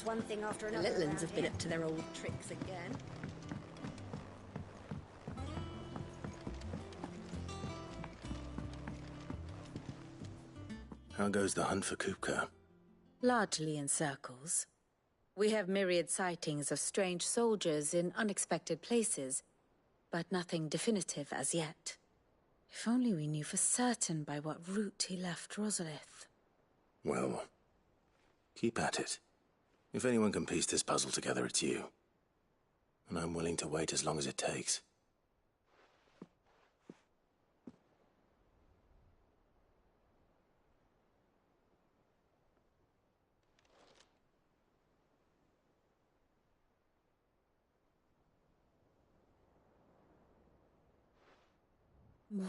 one thing after The another. Litlans have been up to their old tricks again. How goes the hunt for Kupka? Largely in circles. We have myriad sightings of strange soldiers in unexpected places, but nothing definitive as yet. If only we knew for certain by what route he left Rosalith. Well, keep at it. If anyone can piece this puzzle together, it's you. And I'm willing to wait as long as it takes.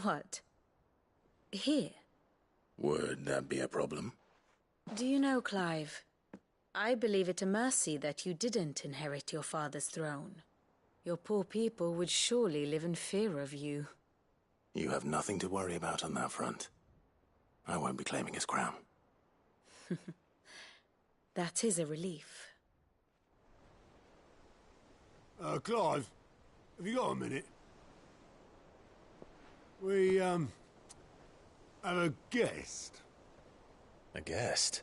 What? Here? Would that be a problem? Do you know, Clive, I believe it a mercy that you didn't inherit your father's throne. Your poor people would surely live in fear of you. You have nothing to worry about on that front. I won't be claiming his crown. That is a relief. Clive, have you got a minute? We, have a guest. A guest?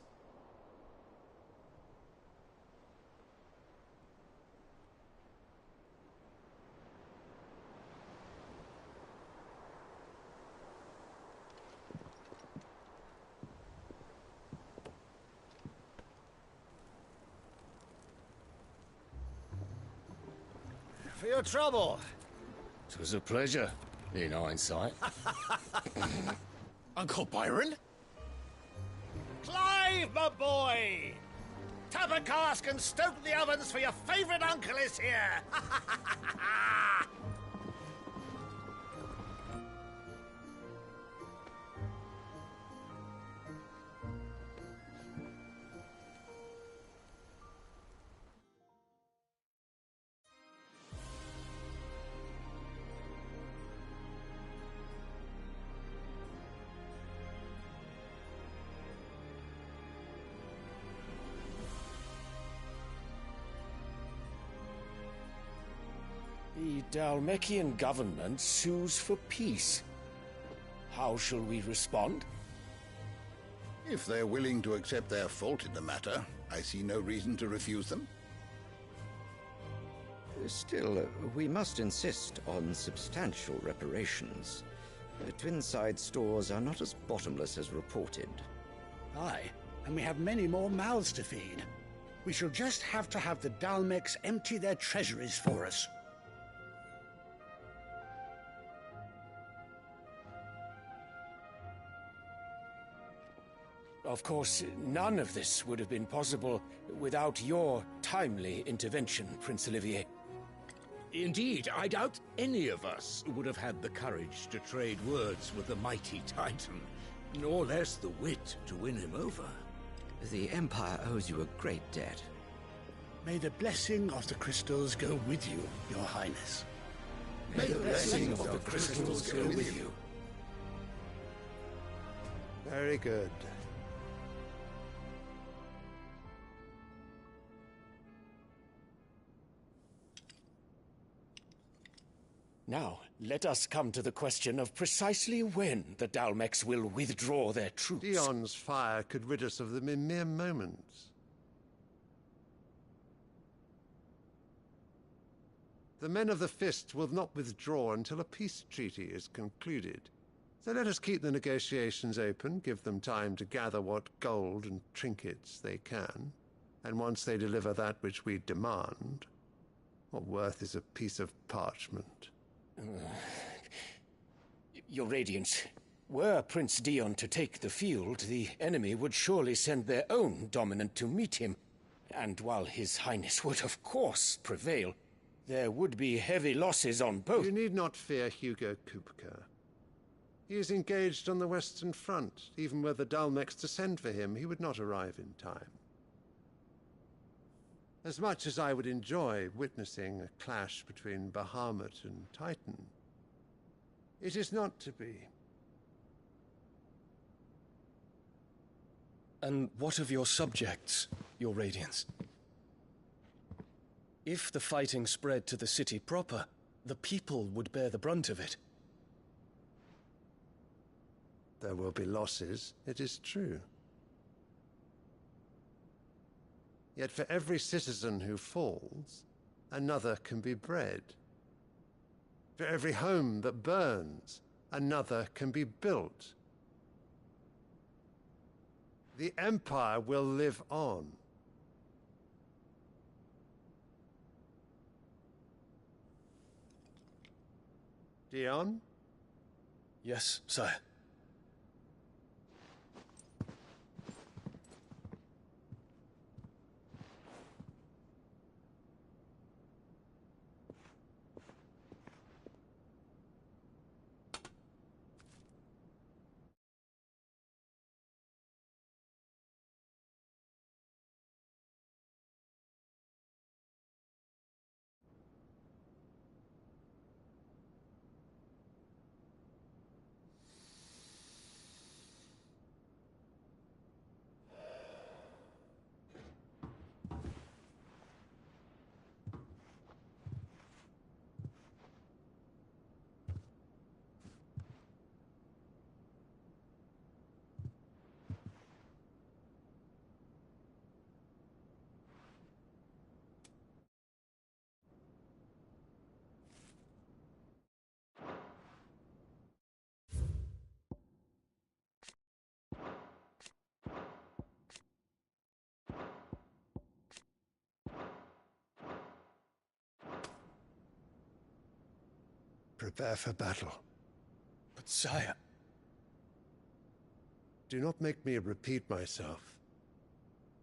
For your trouble. 'Twas a pleasure, in hindsight. Uncle Byron? Clive, my boy! Tap a cask and stoke the ovens for your favourite uncle is here! The Dalmekian government sues for peace. How shall we respond? If they're willing to accept their fault in the matter, I see no reason to refuse them. Still, we must insist on substantial reparations. Twinside stores are not as bottomless as reported. Aye, and we have many more mouths to feed. We shall just have to have the Dalmeks empty their treasuries for us. Of course, none of this would have been possible without your timely intervention, Prince Olivier. Indeed, I doubt any of us would have had the courage to trade words with the mighty Titan, nor less the wit to win him over. The Empire owes you a great debt. May the blessing of the crystals go with you, Your Highness. May the blessing of the crystals go with you. Very good. Now, let us come to the question of precisely when the Dalmeks will withdraw their troops. Dion's fire could rid us of them in mere moments. The men of the Fist will not withdraw until a peace treaty is concluded. So let us keep the negotiations open, give them time to gather what gold and trinkets they can, and once they deliver that which we demand, what worth is a piece of parchment? Your Radiance, were Prince Dion to take the field, the enemy would surely send their own dominant to meet him. And while His Highness would of course prevail, there would be heavy losses on both. You need not fear Hugo Kupka. He is engaged on the Western Front. Even were the Dalmeks to send for him, he would not arrive in time. As much as I would enjoy witnessing a clash between Bahamut and Titan, it is not to be. And what of your subjects, Your Radiance? If the fighting spread to the city proper, the people would bear the brunt of it. There will be losses, it is true. Yet for every citizen who falls, another can be bred. For every home that burns, another can be built. The Empire will live on. Dion? Yes, sire. Prepare for battle. But sire... Do not make me repeat myself.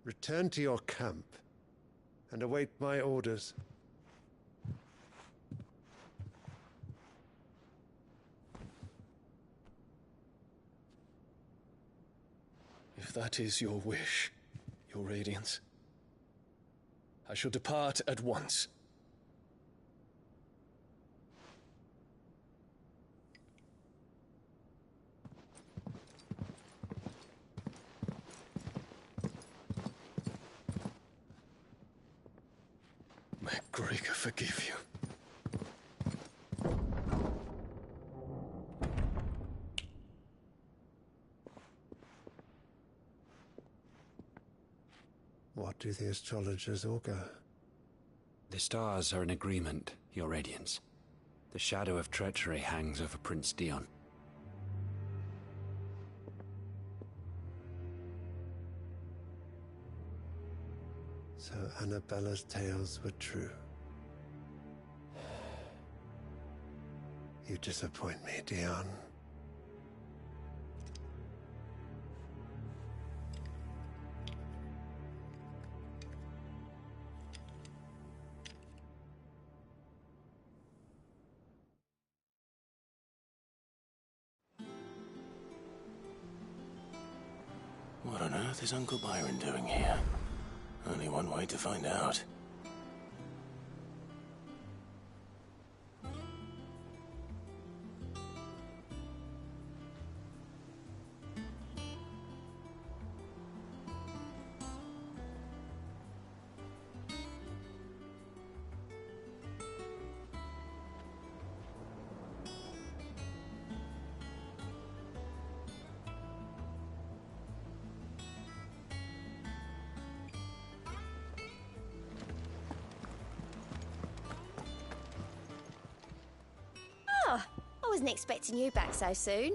Return to your camp and await my orders. If that is your wish, Your Radiance, I shall depart at once. May Gregor forgive you. What do the astrologers augur? The stars are in agreement, Your Radiance. The shadow of treachery hangs over Prince Dion. So Annabella's tales were true. You disappoint me, Dion. What on earth is Uncle Byron doing here? Only one way to find out. I wasn't expecting you back so soon.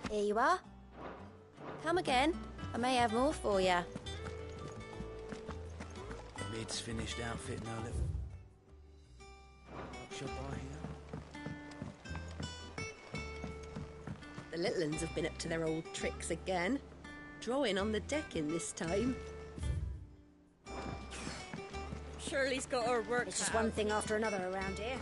Here you are. Come again. I may have more for you. Lid's finished outfitting our little shop by here. The little uns have been up to their old tricks again. Drawing on the decking this time. Shirley's got her work. It's just one thing after another around here.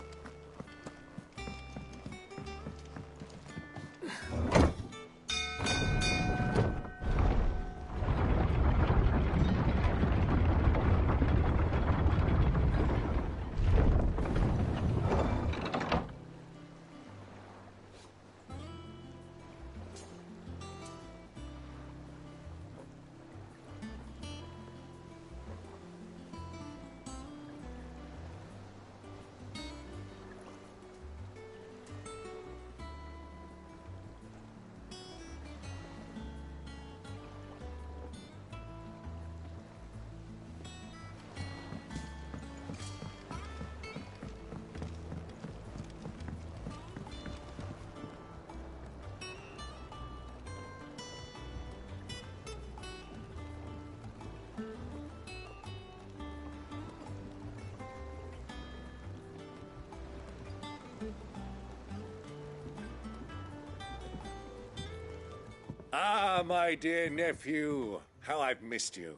Ah, my dear nephew. How I've missed you.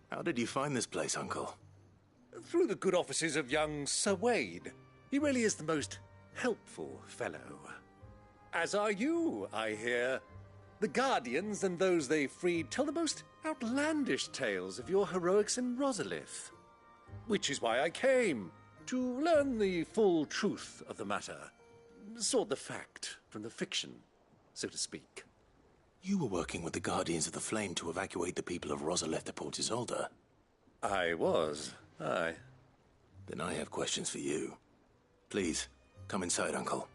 How did you find this place, Uncle? Through the good offices of young Sir Wade. He really is the most helpful fellow. As are you, I hear. The Guardians and those they freed tell the most outlandish tales of your heroics in Rosalith. Which is why I came, to learn the full truth of the matter. Sort the fact from the fiction, so to speak. You were working with the Guardians of the Flame to evacuate the people of Rosalith to Port Isolde. I was, aye. Then I have questions for you. Please, come inside, Uncle.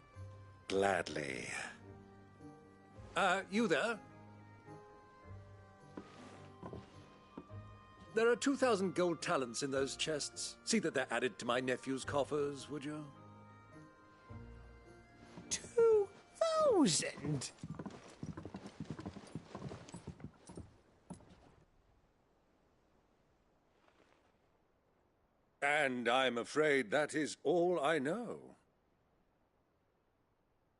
Gladly. You there? There are 2,000 gold talents in those chests. See that they're added to my nephew's coffers, would you? 2,000? And I'm afraid that is all I know.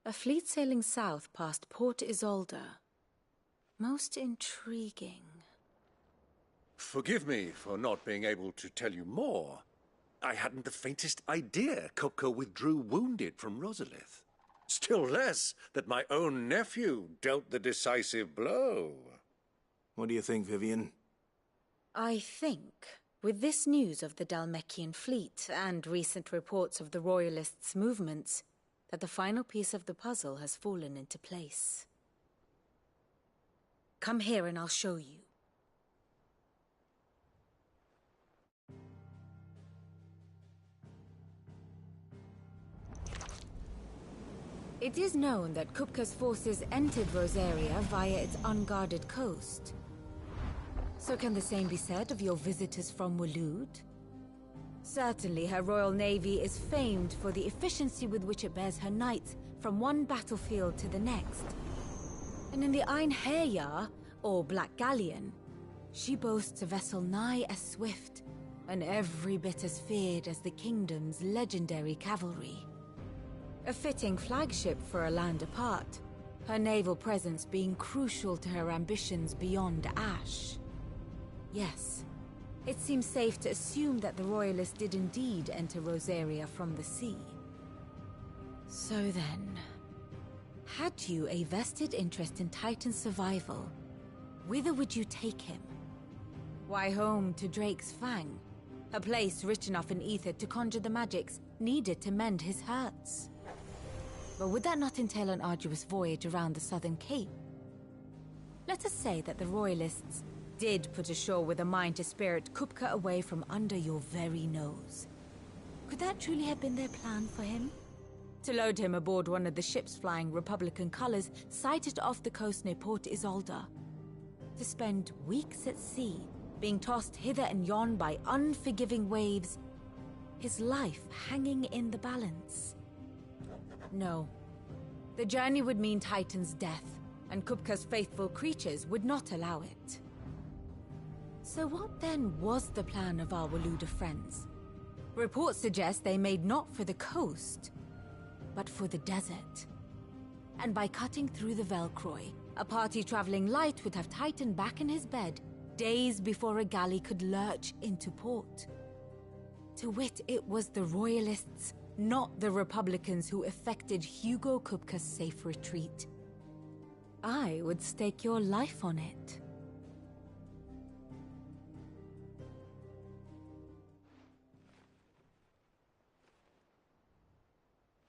A fleet sailing south past Port Isolde. Most intriguing. Forgive me for not being able to tell you more. I hadn't the faintest idea Kupka withdrew wounded from Rosalith. Still less that my own nephew dealt the decisive blow. What do you think, Vivian? I think, with this news of the Dhalmekian fleet and recent reports of the Royalists' movements, that the final piece of the puzzle has fallen into place. Come here and I'll show you. It is known that Kupka's forces entered Rosaria via its unguarded coast. So can the same be said of your visitors from Waloed? Certainly her Royal Navy is famed for the efficiency with which it bears her knights from one battlefield to the next. And in the Einherjar, or Black Galleon, she boasts a vessel nigh as swift and every bit as feared as the kingdom's legendary cavalry. A fitting flagship for a land apart, her naval presence being crucial to her ambitions beyond Ash. Yes, it seems safe to assume that the Royalists did indeed enter Rosaria from the sea. So then, had you a vested interest in Titan's survival, whither would you take him? Why, home to Drake's Fang, a place rich enough in ether to conjure the magics needed to mend his hurts. But would that not entail an arduous voyage around the southern cape? Let us say that the Royalists did put ashore with a mind to spirit Kupka away from under your very nose. Could that truly have been their plan for him? To load him aboard one of the ships flying Republican colors sighted off the coast near Port Isolde. To spend weeks at sea, being tossed hither and yon by unforgiving waves, his life hanging in the balance. No. The journey would mean Titan's death, and Kupka's faithful creatures would not allow it. So what then was the plan of our Waloed friends? Reports suggest they made not for the coast, but for the desert. And by cutting through the Velcroy, a party traveling light would have Titan back in his bed days before a galley could lurch into port. To wit, it was the Royalists, not the Republicans, who effected Hugo Kupka's safe retreat. I would stake your life on it.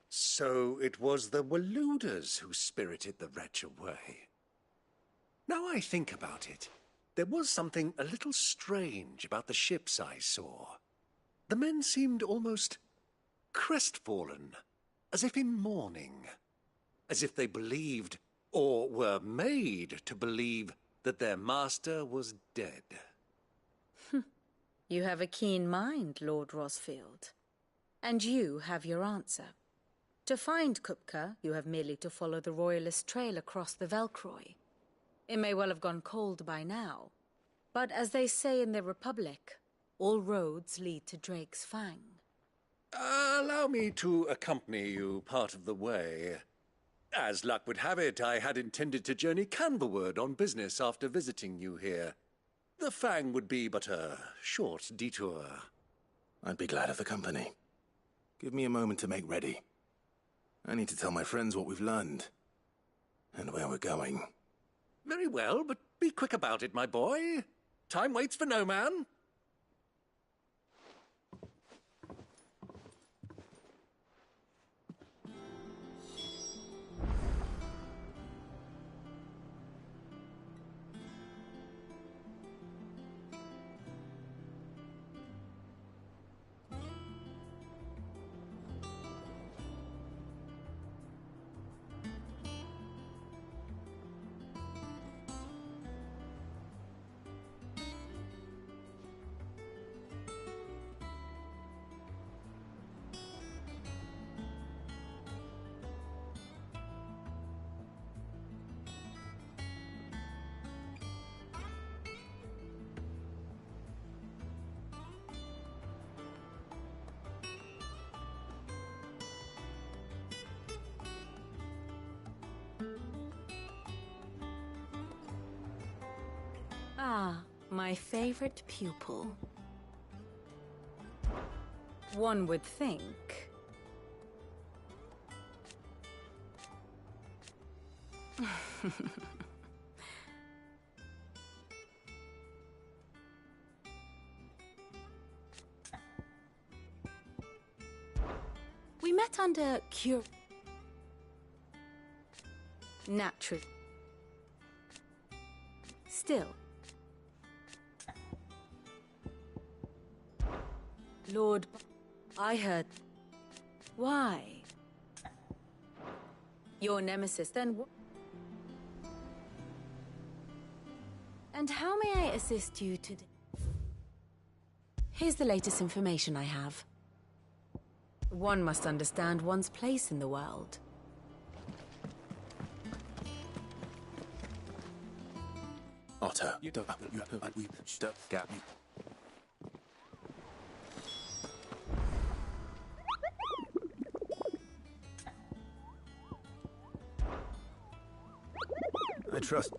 So it was the Waloeders who spirited the wretch away. Now I think about it, there was something a little strange about the ships I saw. The men seemed almost crestfallen, as if in mourning, as if they believed, or were made to believe, that their master was dead. You have a keen mind, Lord Rosfield. And you have your answer. To find Kupka, you have merely to follow the Royalist trail across the Velcroy. It may well have gone cold by now, but as they say in the Republic, all roads lead to Drake's Fang. Allow me to accompany you part of the way. As luck would have it, I had intended to journey Canberward on business after visiting you here. The Fang would be but a short detour. I'd be glad of the company. Give me a moment to make ready. I need to tell my friends what we've learned. And where we're going. Very well, but be quick about it, my boy. Time waits for no man. Ah, my favorite pupil. One would think. We met under Natural. Still. Lord, I heard. Why? Your nemesis, then what? And how may I assist you today? Here's the latest information I have. One must understand one's place in the world. Otter. I trust.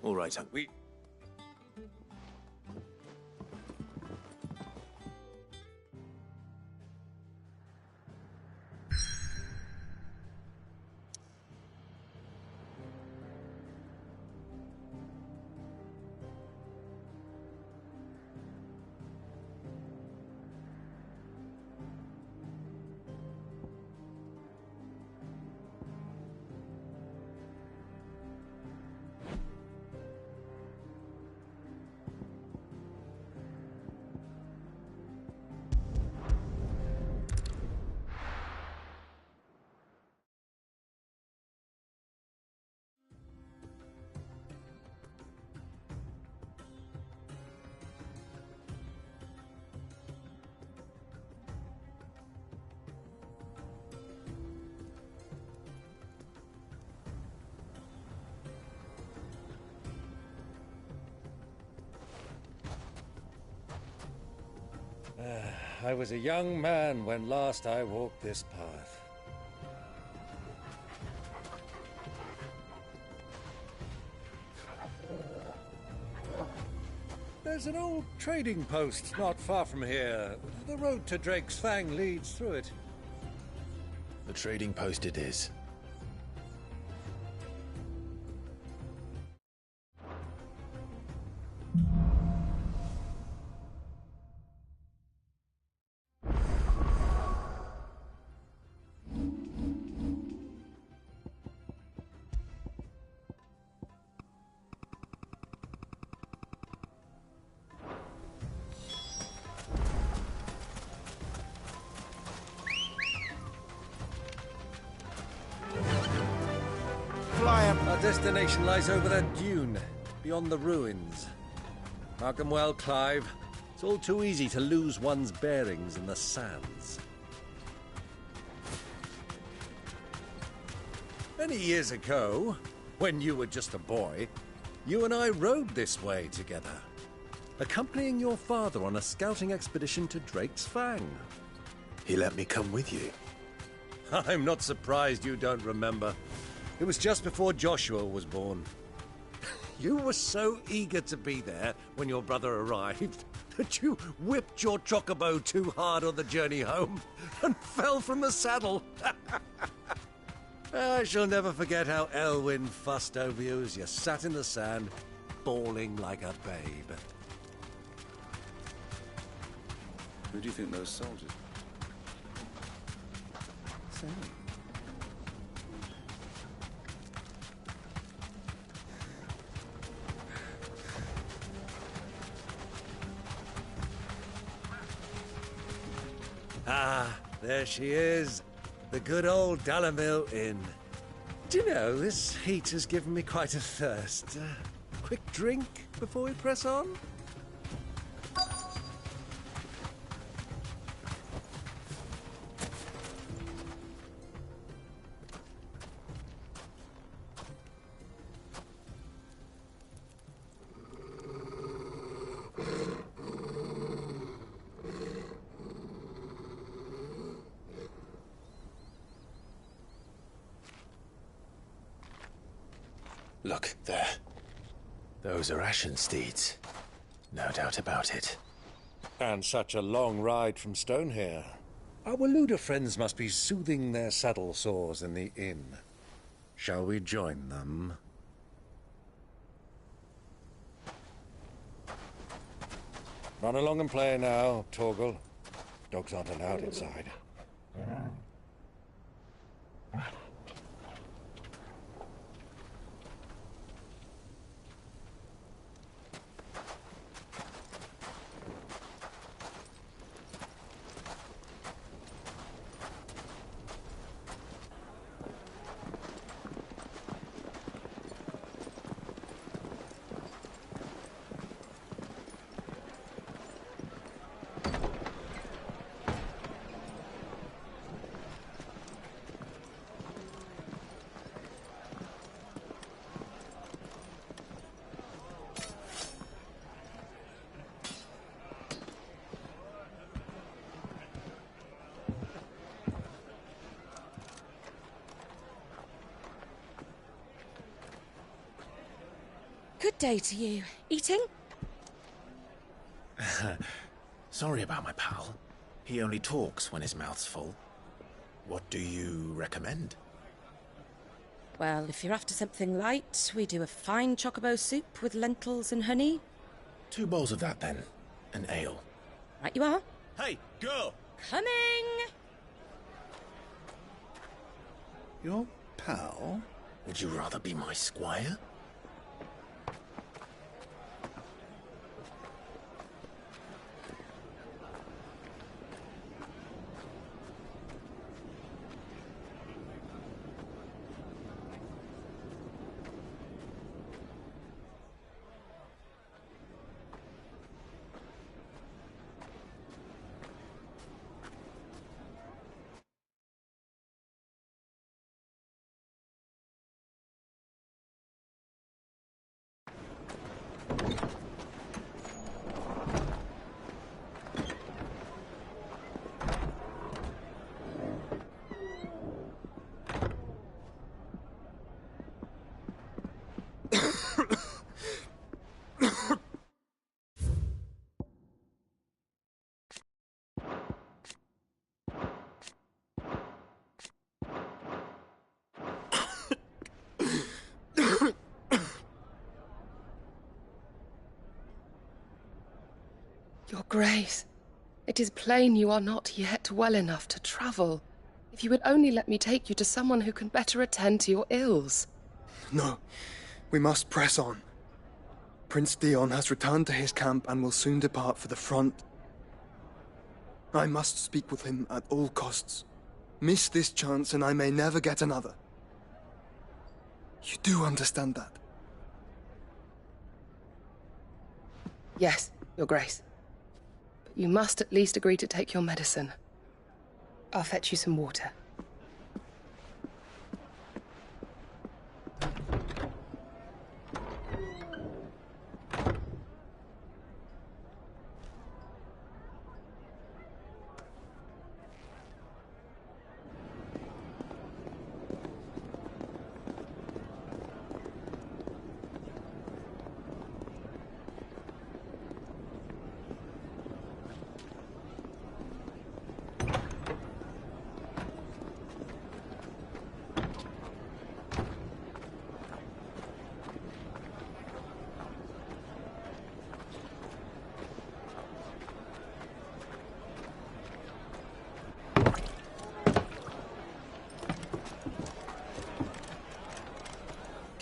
All right, we... I was a young man when last I walked this path. There's an old trading post not far from here. The road to Drake's Fang leads through it. The trading post it is. Our destination lies over that dune, beyond the ruins. Mark 'em well, Clive. It's all too easy to lose one's bearings in the sands. Many years ago, when you were just a boy, you and I rode this way together, accompanying your father on a scouting expedition to Drake's Fang. He let me come with you. I'm not surprised you don't remember. It was just before Joshua was born. You were so eager to be there when your brother arrived that you whipped your chocobo too hard on the journey home and fell from the saddle. I shall never forget how Elwyn fussed over you as you sat in the sand, bawling like a babe. Who do you think those soldiers are? Ah, there she is. The good old Dalamil Inn. Do you know, this heat has given me quite a thirst. Quick drink before we press on? Look, there. Those are Ashen steeds. No doubt about it. And such a long ride from Stonehair. Our Waluda friends must be soothing their saddle sores in the inn. Shall we join them? Run along and play now, Torgal. Dogs aren't allowed inside. Good day to you. Eating? Sorry about my pal. He only talks when his mouth's full. What do you recommend? Well, if you're after something light, we do a fine chocobo soup with lentils and honey. 2 bowls of that, then. An ale. Right you are. Hey, girl! Coming! Your pal? Would you rather be my squire? Your Grace, it is plain you are not yet well enough to travel. If you would only let me take you to someone who can better attend to your ills. No, we must press on. Prince Dion has returned to his camp and will soon depart for the front. I must speak with him at all costs. Miss this chance and I may never get another. You do understand that? Yes, Your Grace. But you must at least agree to take your medicine. I'll fetch you some water.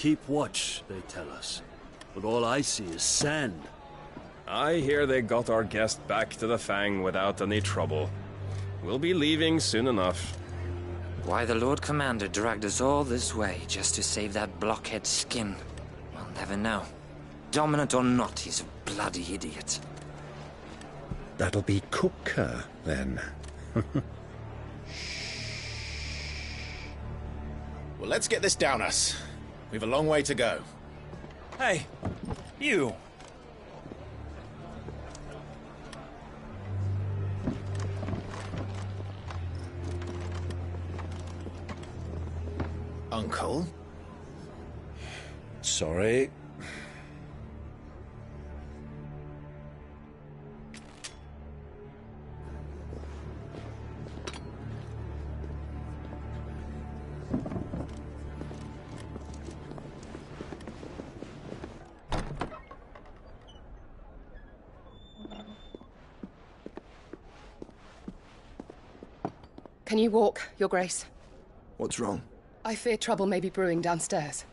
Keep watch, they tell us. But all I see is sand. I hear they got our guest back to the Fang without any trouble. We'll be leaving soon enough. Why the Lord Commander dragged us all this way just to save that blockhead skin, we'll never know. Dominant or not, he's a bloody idiot. That'll be Cooker, then. Well, let's get this down us. We've a long way to go. Hey, you! Uncle? Sorry. Can you walk, Your Grace? What's wrong? I fear trouble may be brewing downstairs.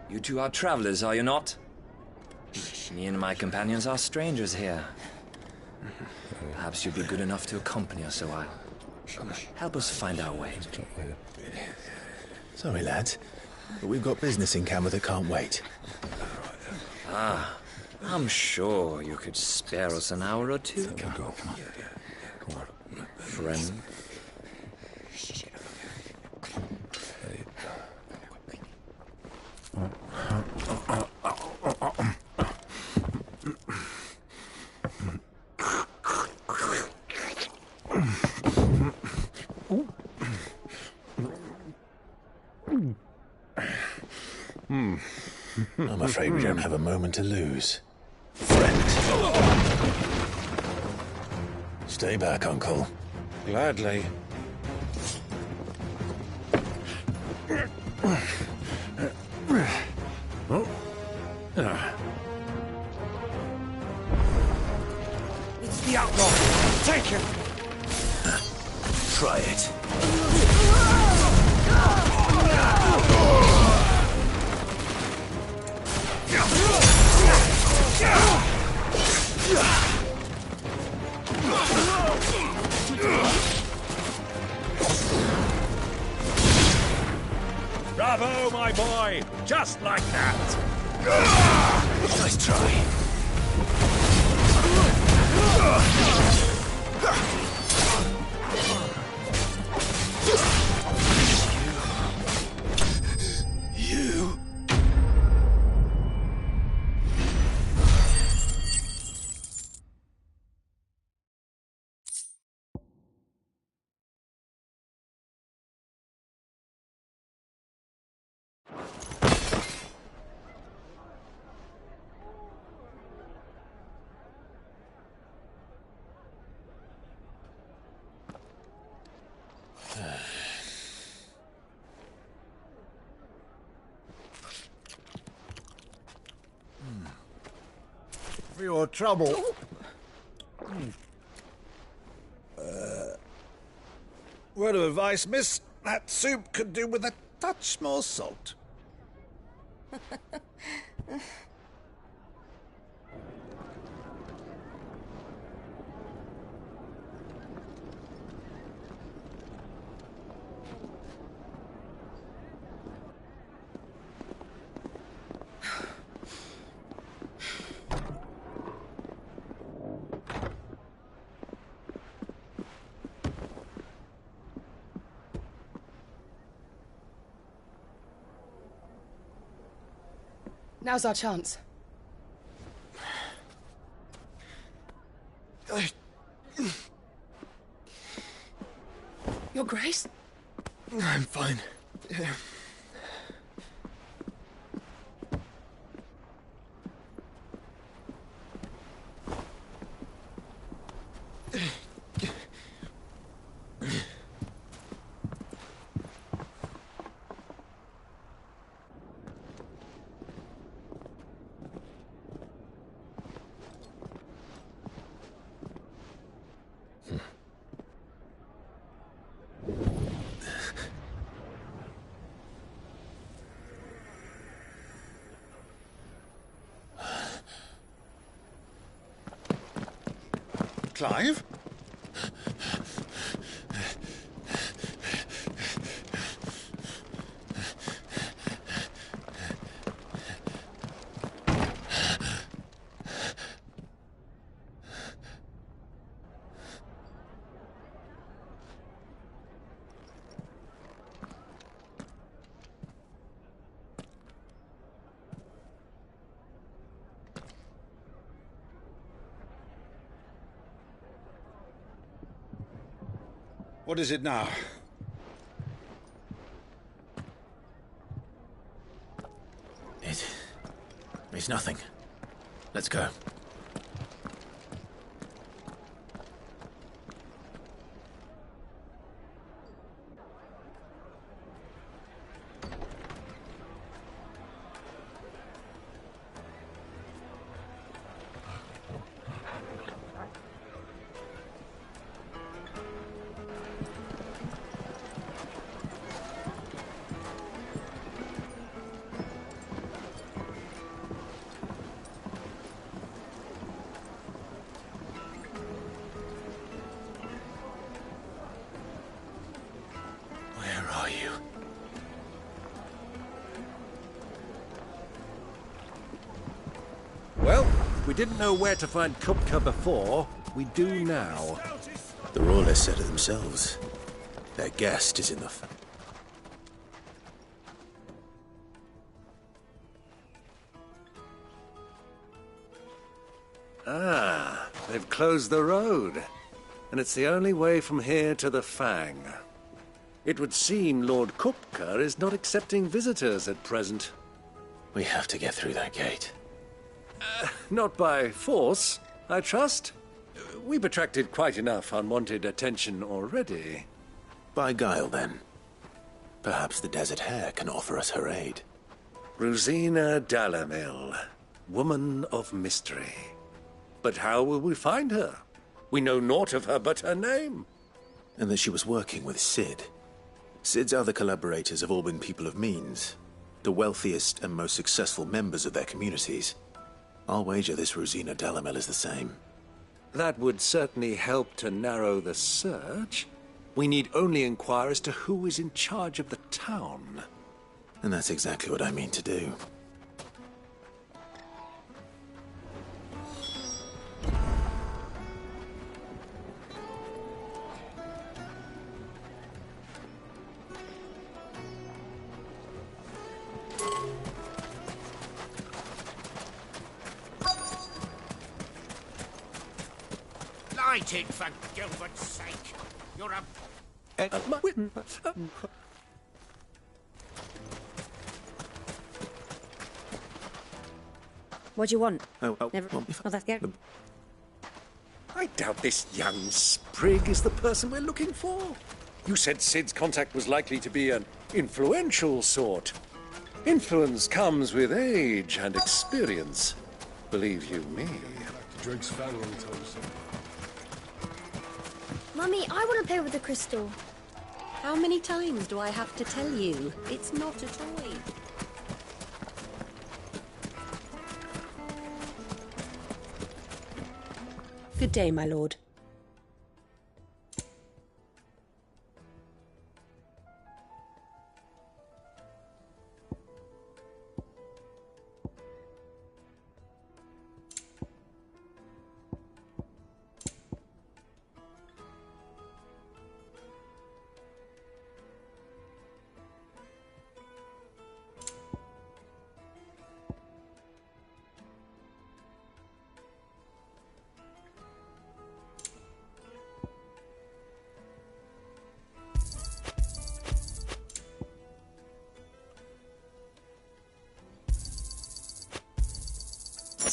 You two are travelers, are you not? Me and my companions are strangers here. Perhaps you'd be good enough to accompany us a while. Help us find our way. Sorry, lads, but we've got business in camera that can't wait. Ah, I'm sure you could spare us an hour or two. Come on. Friend. I'm afraid we don't have a moment to lose. Friend. Stay back, Uncle. Gladly. It's the outlaw! Take him! Try it. Bravo, my boy! Just like that! Nice try. You. For your trouble. Word of advice, miss. That soup could do with a touch more salt. Now's our chance. Your Grace? I'm fine. Clive? What is it now? It's nothing. Let's go. Well, we didn't know where to find Kupka before. We do now. The Royalists said it themselves. Their guest is in the... Ah, they've closed the road. And it's the only way from here to the Fang. It would seem Lord Kupka is not accepting visitors at present. We have to get through that gate. Not by force, I trust. We've attracted quite enough unwanted attention already. By guile, then. Perhaps the Desert Hare can offer us her aid. Rosina Dalamil, woman of mystery. But how will we find her? We know naught of her but her name. And that she was working with Sid. Sid's other collaborators have all been people of means, the wealthiest and most successful members of their communities. I'll wager this Rosina Dalamil is the same. That would certainly help to narrow the search. We need only inquire as to who is in charge of the town. And that's exactly what I mean to do. Light it, for Gilbert's sake. You're a... What do you want? Never. Not that scared. I doubt this young sprig is the person we're looking for. You said Sid's contact was likely to be an influential sort. Influence comes with age and experience. Believe you me. Mummy, I want to play with the crystal. How many times do I have to tell you? It's not a toy. Good day, my lord.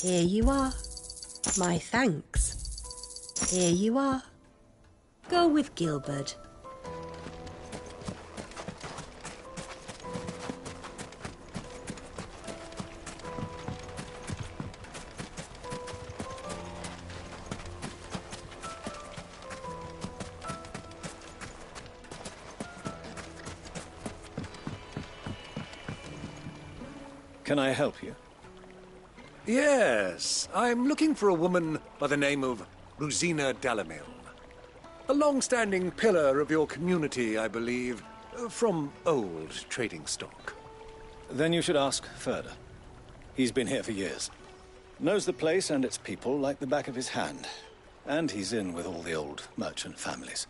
Here you are. My thanks. Here you are. Go with Gilbert. Can I help you? Yes, I'm looking for a woman by the name of Rosina Dalamil. A long-standing pillar of your community, I believe, from old trading stock. Then you should ask Ferda. He's been here for years. Knows the place and its people like the back of his hand. And he's in with all the old merchant families.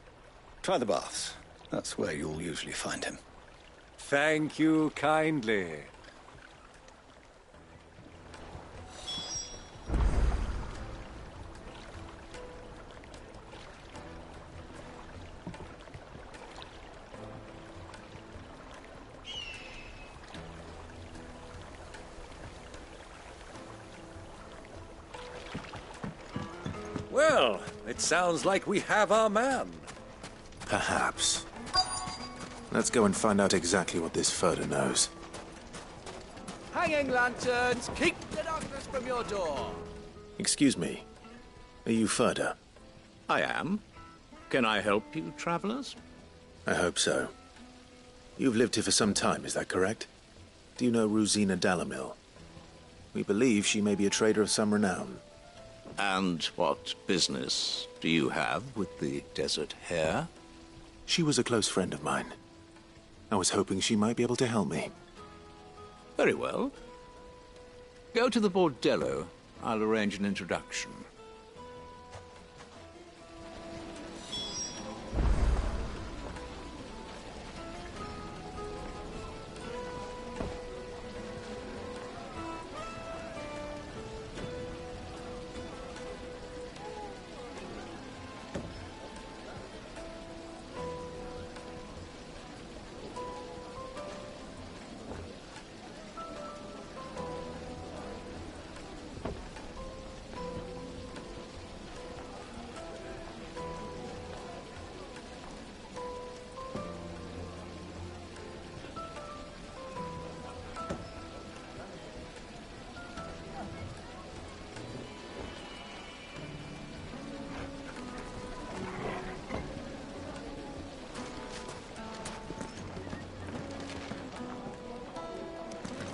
Try the baths. That's where you'll usually find him. Thank you kindly. Well, it sounds like we have our man. Perhaps. Let's go and find out exactly what this Ferda knows. Hanging lanterns, keep the darkness from your door. Excuse me. Are you Ferda? I am. Can I help you, travelers? I hope so. You've lived here for some time, is that correct? Do you know Rosina Dalamil? We believe she may be a trader of some renown. And what business do you have with the desert hare? She was a close friend of mine. I was hoping she might be able to help me. Very well. Go to the bordello. I'll arrange an introduction.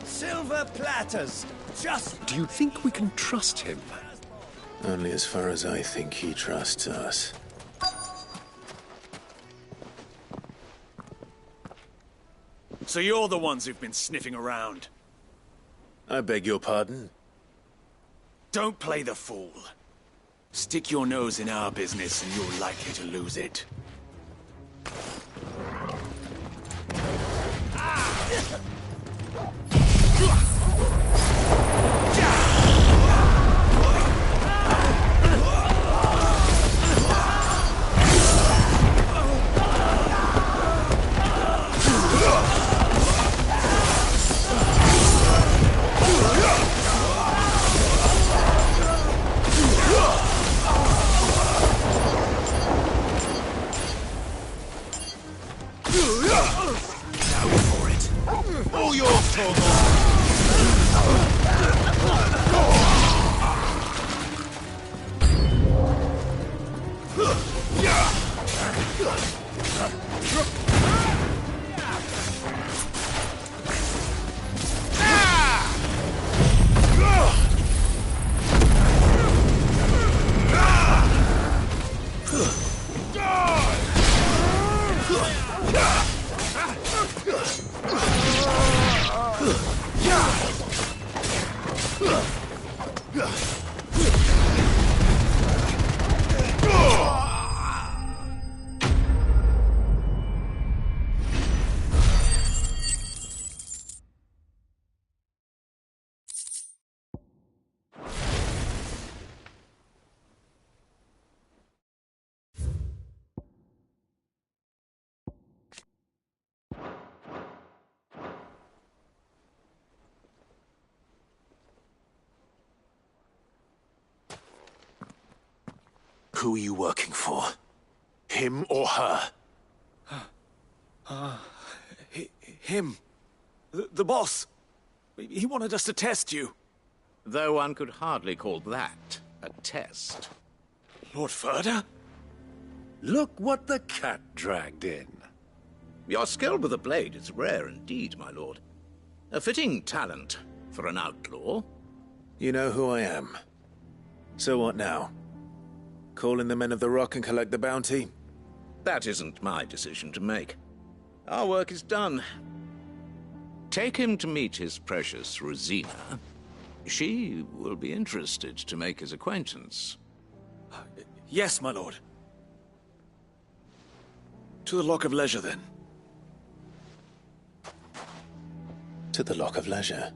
Silver platters! Just... Do you think we can trust him? Only as far as I think he trusts us. So you're the ones who've been sniffing around? I beg your pardon? Don't play the fool. Stick your nose in our business and you're likely to lose it. Who are you working for? Him or her? Him. The boss. He wanted us to test you. Though one could hardly call that a test. Lord Ferda? Look what the cat dragged in. Your skill with a blade is rare indeed, my lord. A fitting talent for an outlaw. You know who I am. So what now? Call in the Men of the Rock and collect the bounty? That isn't my decision to make. Our work is done. Take him to meet his precious Rosina. She will be interested to make his acquaintance. Yes, my lord. To the Lock of Leisure, then. To the Lock of Leisure.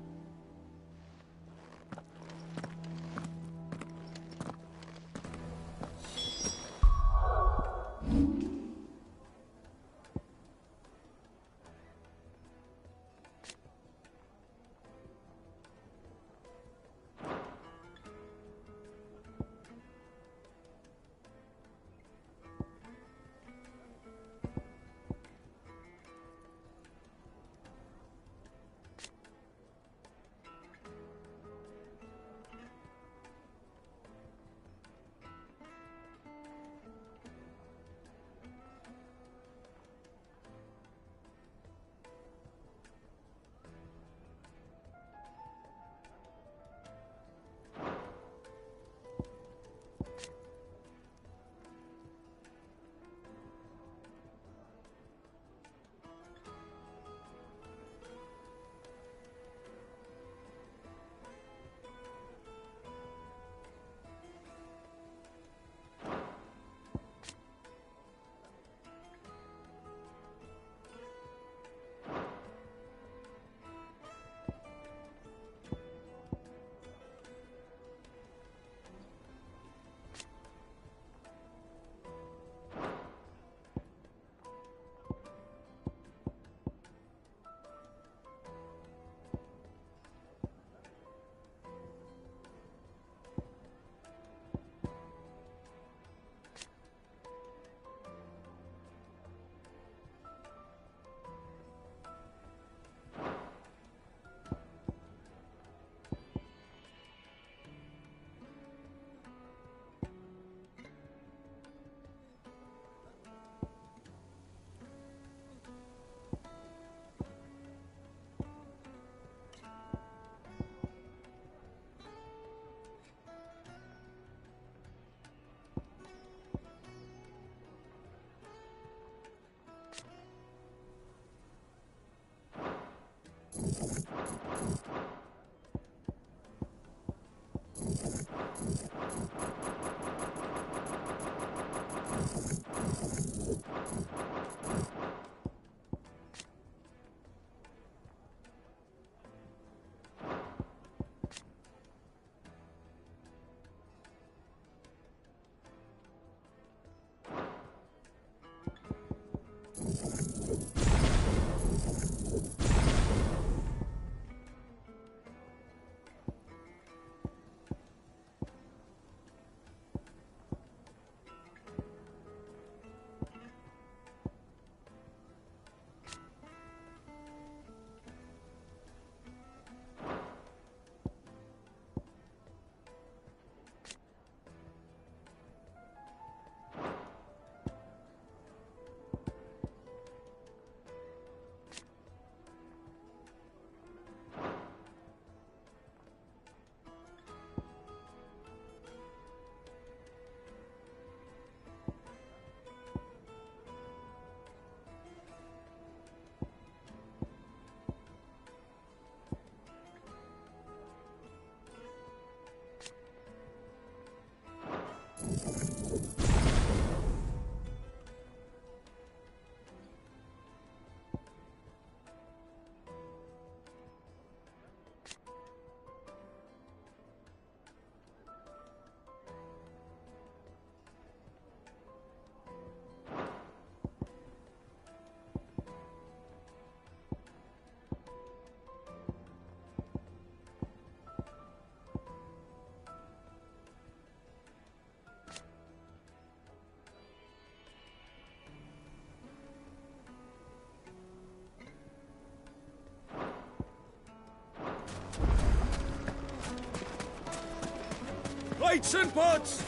Plates and pots!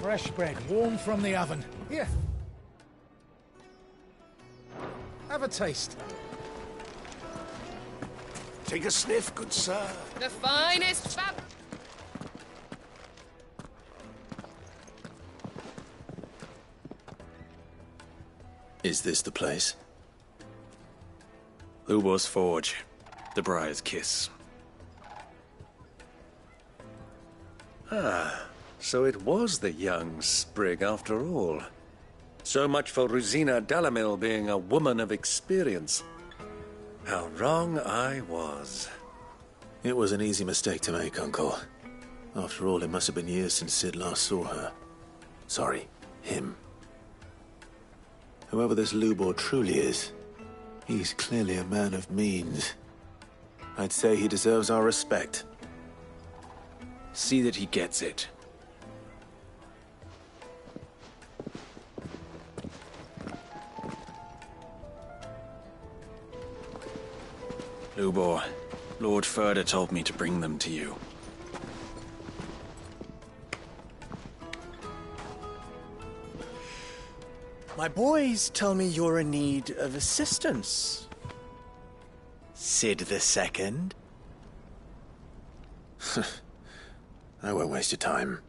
Fresh bread, warm from the oven. Here. Have a taste. Take a sniff, good sir. The finest fab... Is this the place? Lubor's Forge. The Briar's Kiss. Ah, so it was the young sprig after all. So much for Rosina Dalamil being a woman of experience. How wrong I was. It was an easy mistake to make, Uncle. After all, it must have been years since Sid last saw her. Sorry, him. Whoever this Lubor truly is, he's clearly a man of means. I'd say he deserves our respect. See that he gets it. Lubor, Lord Furder told me to bring them to you. My boys tell me you're in need of assistance. Sid the Second? I won't waste your time.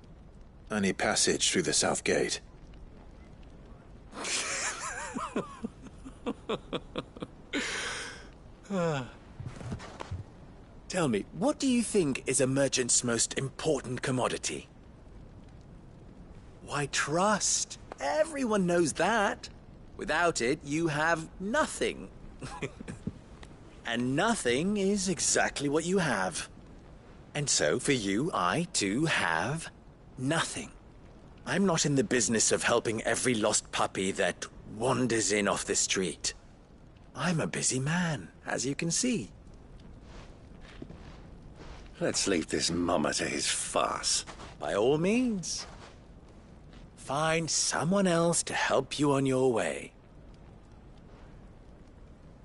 I need passage through the south gate. Tell me, what do you think is a merchant's most important commodity? Why, trust. Everyone knows that. Without it, you have nothing. And nothing is exactly what you have. And so, for you, I, too, have nothing. I'm not in the business of helping every lost puppy that wanders in off the street. I'm a busy man, as you can see. Let's leave this mummer to his farce. By all means. Find someone else to help you on your way.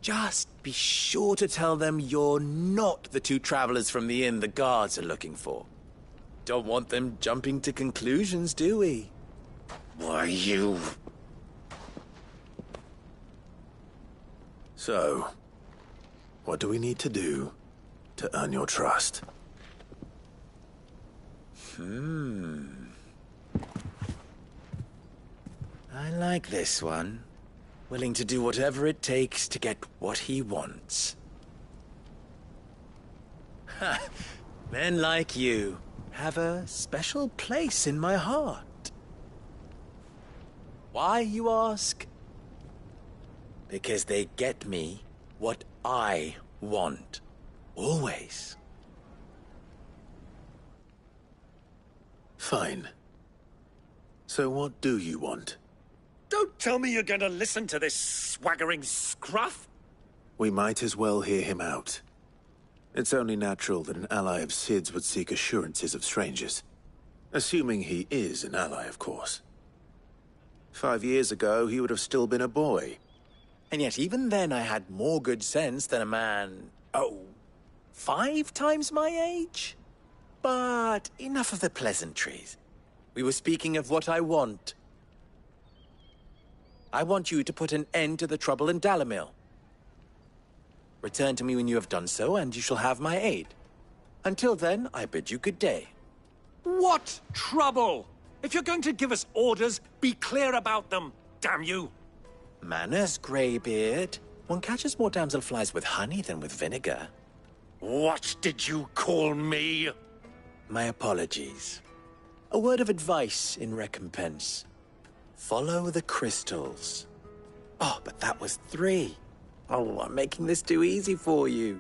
Just be sure to tell them you're not the two travelers from the inn the guards are looking for. Don't want them jumping to conclusions, do we? Why, you... So, what do we need to do to earn your trust? I like this one. Willing to do whatever it takes to get what he wants. Ha! Men like you have a special place in my heart. Why, you ask? Because they get me what I want. Always. Fine. So what do you want? Don't tell me you're going to listen to this swaggering scruff! We might as well hear him out. It's only natural that an ally of Sid's would seek assurances of strangers. Assuming he is an ally, of course. 5 years ago, he would have still been a boy. And yet even then I had more good sense than a man, 5 times my age? But enough of the pleasantries. We were speaking of what I want. I want you to put an end to the trouble in Dalamil. Return to me when you have done so, and you shall have my aid. Until then, I bid you good day. What trouble? If you're going to give us orders, be clear about them, damn you! Manners, Greybeard. One catches more damselflies with honey than with vinegar. What did you call me? My apologies. A word of advice in recompense. Follow the crystals. Oh, but that was 3. Oh, I'm making this too easy for you.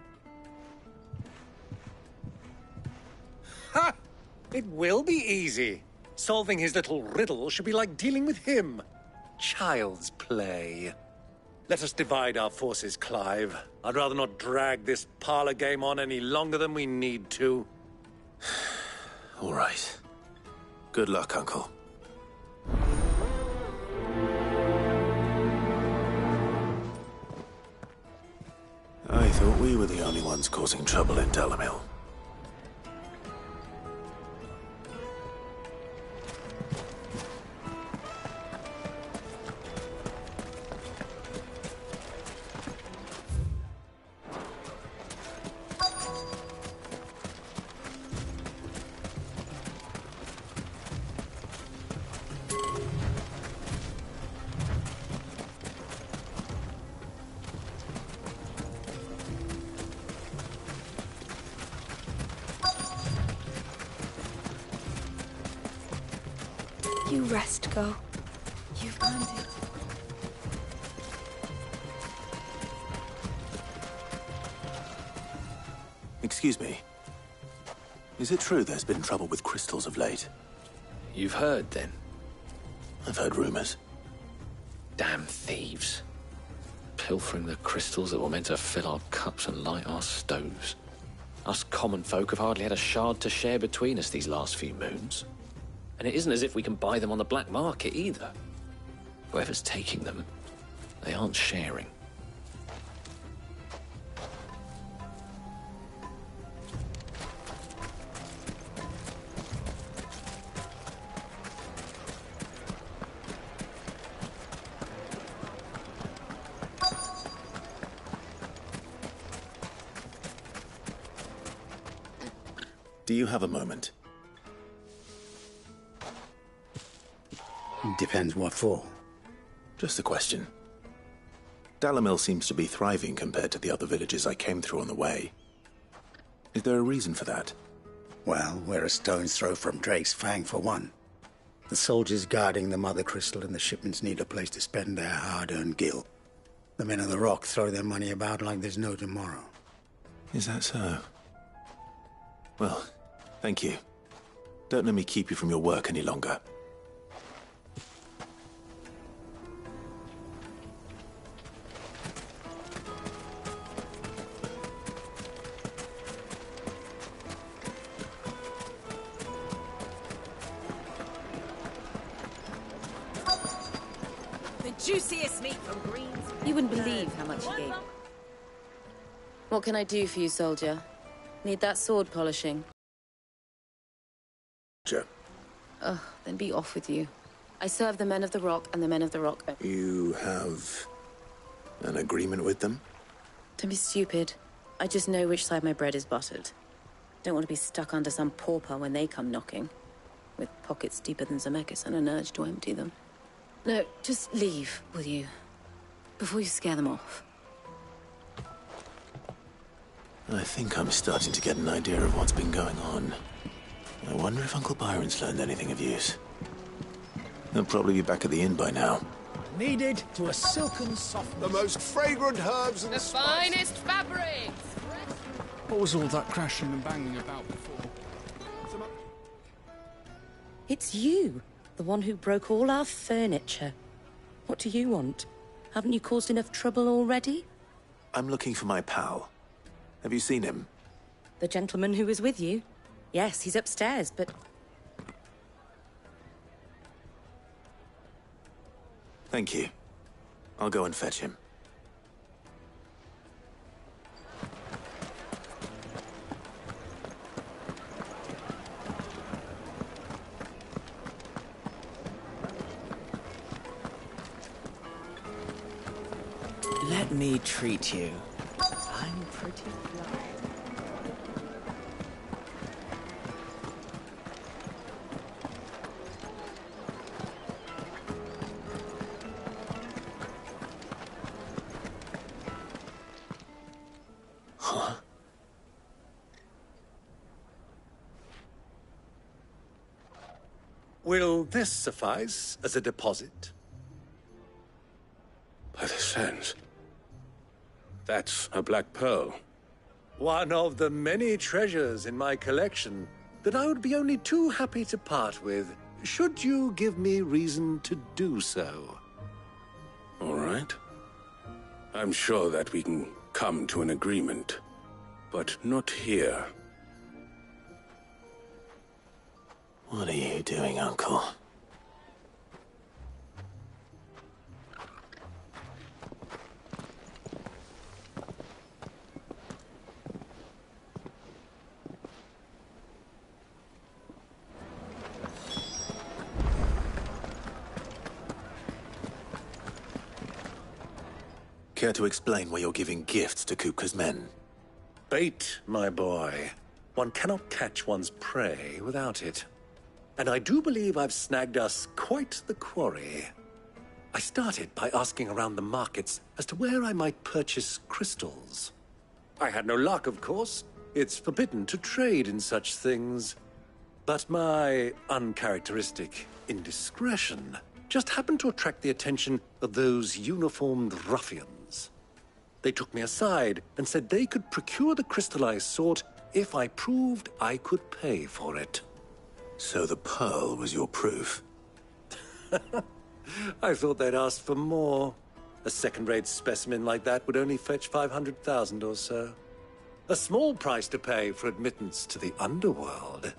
Ha! It will be easy. Solving his little riddle should be like dealing with him. Child's play. Let us divide our forces, Clive. I'd rather not drag this parlor game on any longer than we need to. All right. Good luck, Uncle. I thought we were the only ones causing trouble in Dalamil. rest go. You've earned it. Excuse me. Is it true there's been trouble with crystals of late? You've heard, then? I've heard rumors. Damn thieves. Pilfering the crystals that were meant to fill our cups and light our stoves. Us common folk have hardly had a shard to share between us these last few moons. And it isn't as if we can buy them on the black market either. Whoever's taking them, they aren't sharing. Do you have a moment? Depends what for. Just a question. Dalamil seems to be thriving compared to the other villages I came through on the way. Is there a reason for that? Well, we're a stone's throw from Drake's Fang, for one. The soldiers guarding the Mother Crystal and the shipments need a place to spend their hard-earned gil. The men of the Rock throw their money about like there's no tomorrow. Is that so? Well, thank you. Don't let me keep you from your work any longer. The juiciest meat from Greens. You wouldn't believe how much he gave. What can I do for you, soldier? Need that sword polishing? Sure. Oh, then be off with you. I serve the men of the Rock and the men of the Rock. You have an agreement with them? Don't be stupid. I just know which side my bread is buttered. Don't want to be stuck under some pauper when they come knocking. With pockets deeper than Zemeckis and an urge to empty them. No, just leave, will you? Before you scare them off. I think I'm starting to get an idea of what's been going on. I wonder if Uncle Byron's learned anything of use. He'll probably be back at the inn by now. Needed to a silken soft. The most fragrant herbs and The finest fabrics! What was all that crashing and banging about before? It's you, the one who broke all our furniture. What do you want? Haven't you caused enough trouble already? I'm looking for my pal. Have you seen him? The gentleman who was with you? Yes, he's upstairs, but... Thank you. I'll go and fetch him. Let me treat you. I'm pretty flush. Huh? Will this suffice as a deposit? By the sands. That's a black pearl. One of the many treasures in my collection that I would be only too happy to part with, should you give me reason to do so. All right. I'm sure that we can come to an agreement, but not here. What are you doing, Uncle? Care to explain why you're giving gifts to Kupka's men? Bait, my boy. One cannot catch one's prey without it. And I do believe I've snagged us quite the quarry. I started by asking around the markets as to where I might purchase crystals. I had no luck, of course. It's forbidden to trade in such things. But my uncharacteristic indiscretion just happened to attract the attention of those uniformed ruffians. They took me aside and said they could procure the crystal I sought if I proved I could pay for it. So the pearl was your proof? I thought they'd asked for more. A second-rate specimen like that would only fetch 500,000 or so. A small price to pay for admittance to the underworld.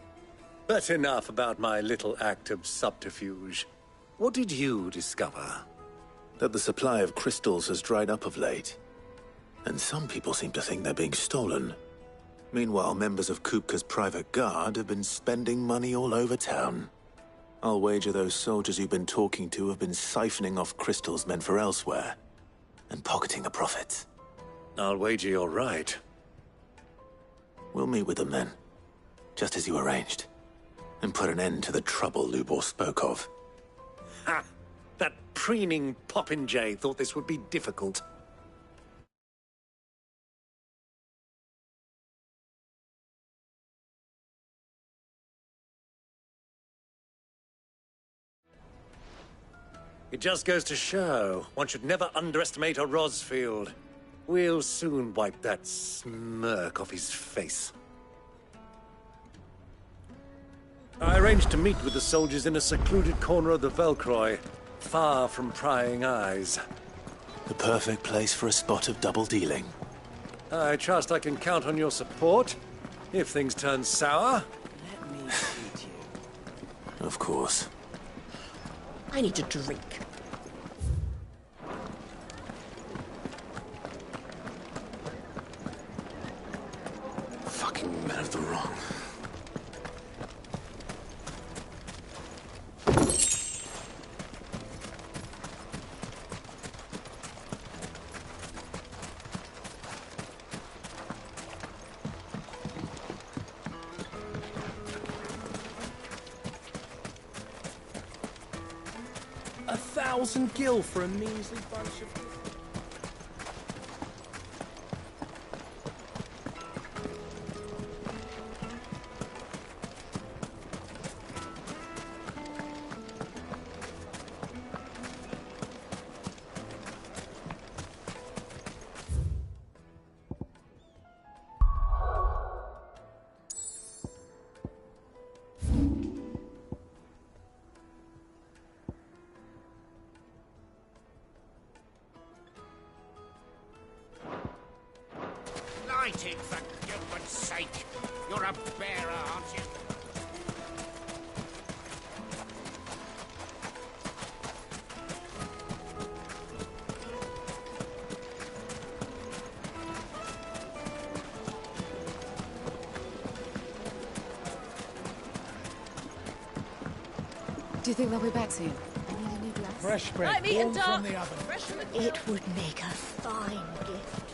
But enough about my little act of subterfuge. What did you discover? That the supply of crystals has dried up of late. And some people seem to think they're being stolen. Meanwhile, members of Kupka's private guard have been spending money all over town. I'll wager those soldiers you've been talking to have been siphoning off crystals meant for elsewhere, and pocketing the profits. I'll wager you're right. We'll meet with them then, just as you arranged, and put an end to the trouble Lubor spoke of. Ha! That preening popinjay thought this would be difficult. It just goes to show, one should never underestimate a Rosfield. We'll soon wipe that smirk off his face. I arranged to meet with the soldiers in a secluded corner of the Velcroy, far from prying eyes. The perfect place for a spot of double dealing. I trust I can count on your support, if things turn sour. Let me treat you. Of course. I need a drink. Fucking men of the wrong. $1,000 for a measly bunch of... Light it, for Gilbert's sake. You're a bearer, aren't you? Do you think they'll be back soon? Fresh bread, Light me and warm from dark. the oven. Fresh from the It would make a fine gift.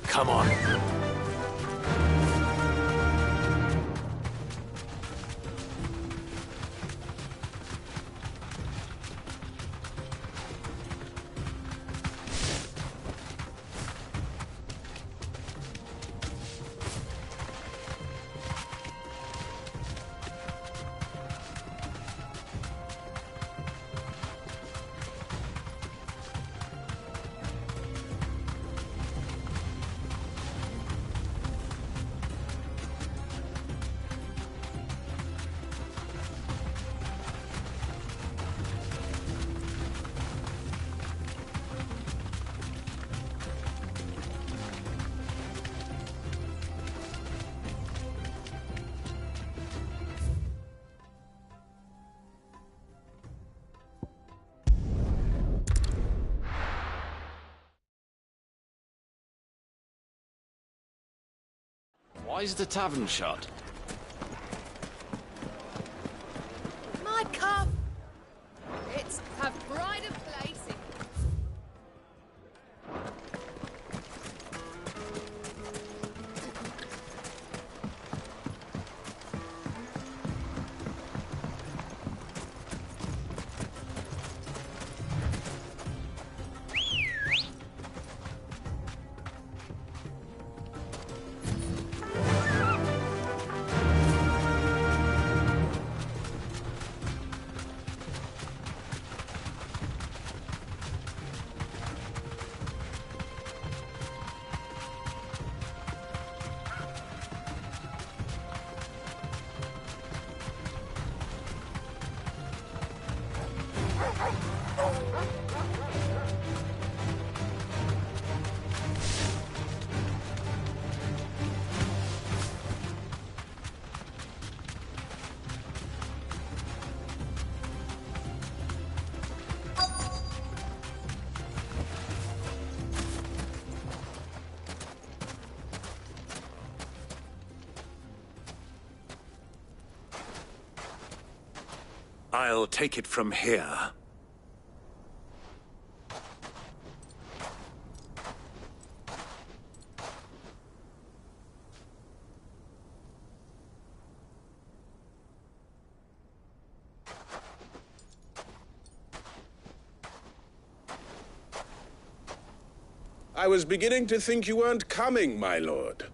Come on. Why is the tavern shut? My cup! It's a pride of place. I'll take it from here. I was beginning to think you weren't coming, my lord.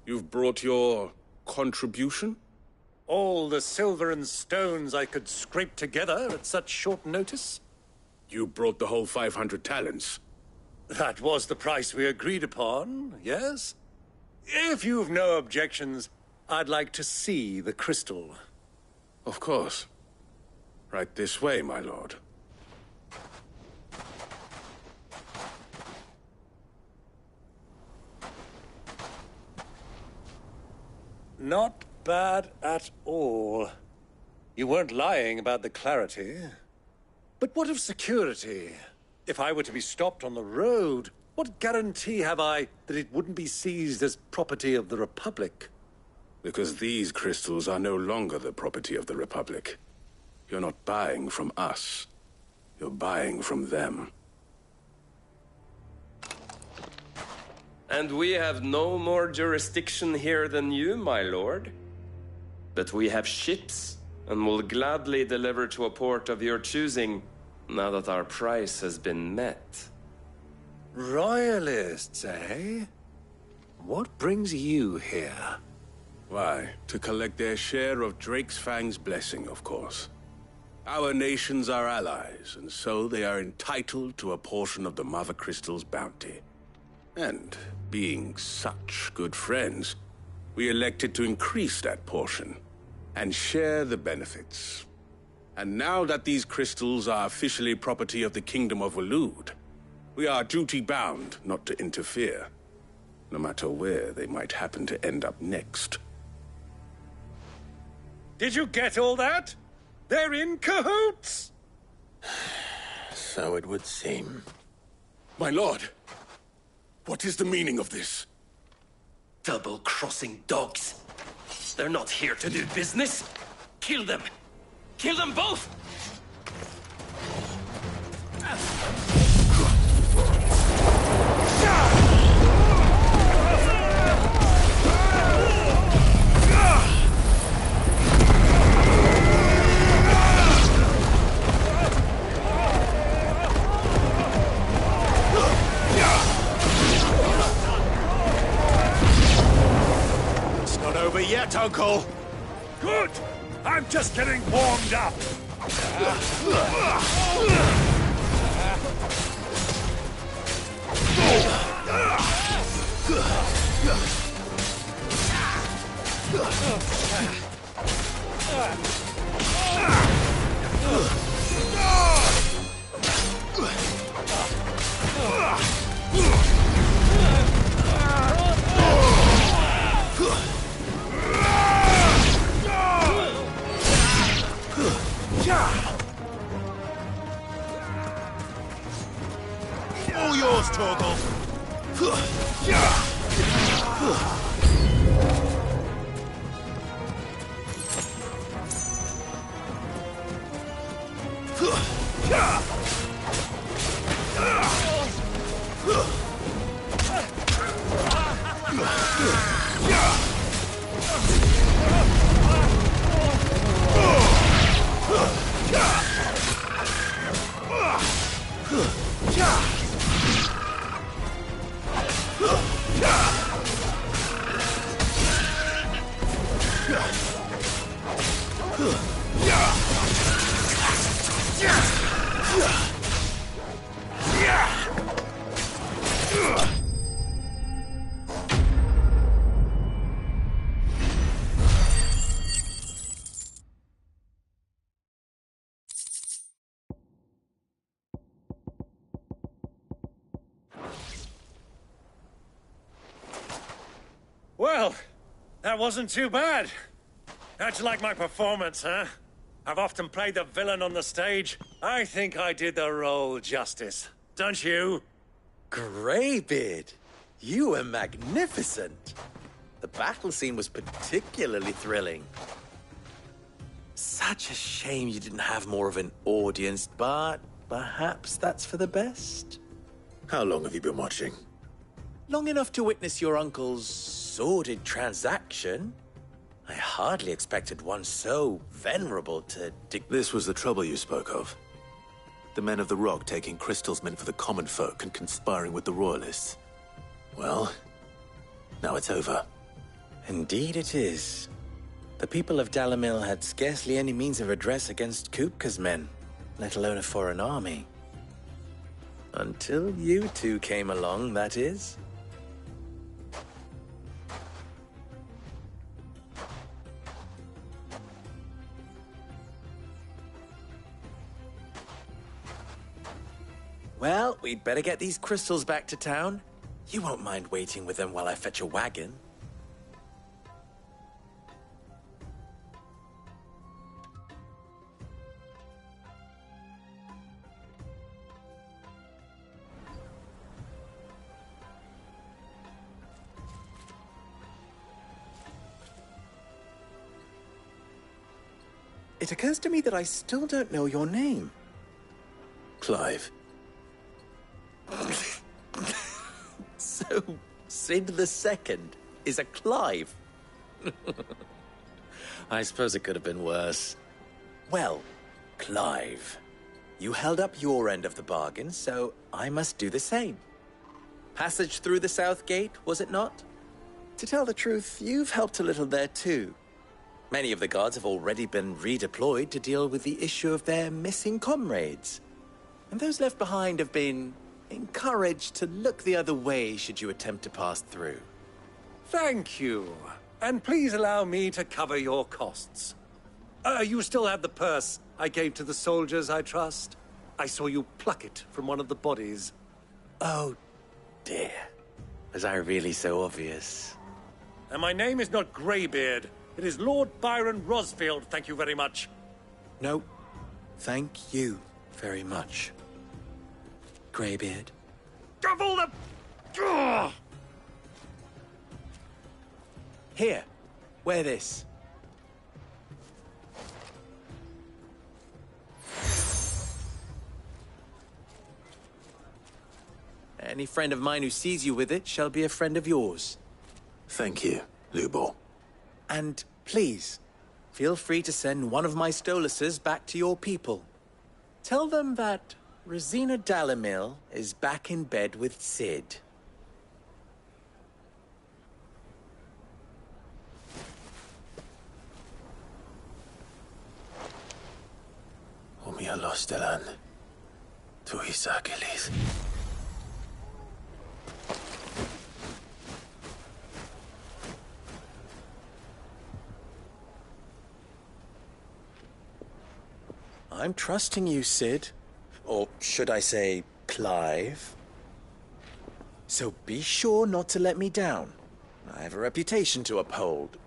You've brought your contribution? All the silver and stones I could scrape together at such short notice? You brought the whole 500 talents. That was the price we agreed upon, yes? If you've no objections, I'd like to see the crystal. Of course. Right this way, my lord. Not bad at all. You weren't lying about the clarity. But what of security? If I were to be stopped on the road, what guarantee have I that it wouldn't be seized as property of the Republic? Because these crystals are no longer the property of the Republic. You're not buying from us. You're buying from them. And we have no more jurisdiction here than you, my lord. But we have ships, and will gladly deliver to a port of your choosing, now that our price has been met. Royalists, eh? What brings you here? Why, to collect their share of Drake's Fang's blessing, of course. Our nations are allies, and so they are entitled to a portion of the Mother Crystal's bounty. And, being such good friends, we elected to increase that portion and share the benefits. And now that these crystals are officially property of the Kingdom of Waloed, we are duty-bound not to interfere, no matter where they might happen to end up next. Did you get all that? They're in cahoots! So it would seem. My lord! What is the meaning of this? Double-crossing dogs. They're not here to do business. Kill them. Kill them both! Over yet, Uncle! Good! I'm just getting warmed up! All yours, Torgal! Well, that wasn't too bad. How'd you like my performance, huh? I've often played the villain on the stage. I think I did the role justice. Don't you? Greybeard, you were magnificent. The battle scene was particularly thrilling. Such a shame you didn't have more of an audience, but perhaps that's for the best. How long have you been watching? Long enough to witness your uncle's sordid transaction. I hardly expected one so venerable to This was the trouble you spoke of. The men of the Rock taking crystals meant for the common folk and conspiring with the Royalists. Well, now it's over. Indeed it is. The people of Dalamil had scarcely any means of redress against Kupka's men, let alone a foreign army. Until you two came along, that is. Well, we'd better get these crystals back to town. You won't mind waiting with them while I fetch a wagon. It occurs to me that I still don't know your name. Clive. So, Sid the Second is a Clive. I suppose it could have been worse. Well, Clive, you held up your end of the bargain, so I must do the same. Passage through the South Gate, was it not? To tell the truth, you've helped a little there too. Many of the guards have already been redeployed to deal with the issue of their missing comrades. And those left behind have been encouraged to look the other way should you attempt to pass through. Thank you. And please allow me to cover your costs. You still have the purse I gave to the soldiers, I trust? I saw you pluck it from one of the bodies. Oh, dear. Was I really so obvious? And my name is not Greybeard. It is Lord Byron Rosfield, thank you very much. No, thank you very much, Greybeard. Of all the... Ugh! Here, wear this. Any friend of mine who sees you with it shall be a friend of yours. Thank you, Lubor. And please, feel free to send one of my Stoluses back to your people. Tell them that Rosina Dalamil is back in bed with Sid. Omia Lostelan. Tu Isakelis. I'm trusting you, Sid. Or should I say, Clive? So be sure not to let me down. I have a reputation to uphold.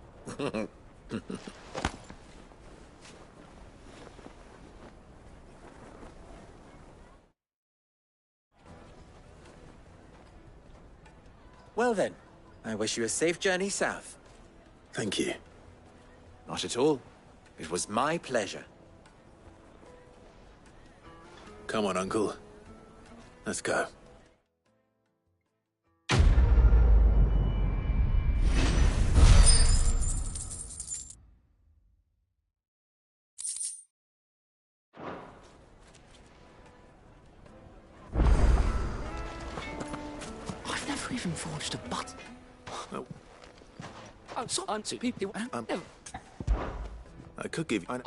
Well then, I wish you a safe journey south. Thank you. Not at all. It was my pleasure. Come on, Uncle. Let's go. I've never even forged a button. No. I'm so people. I could give you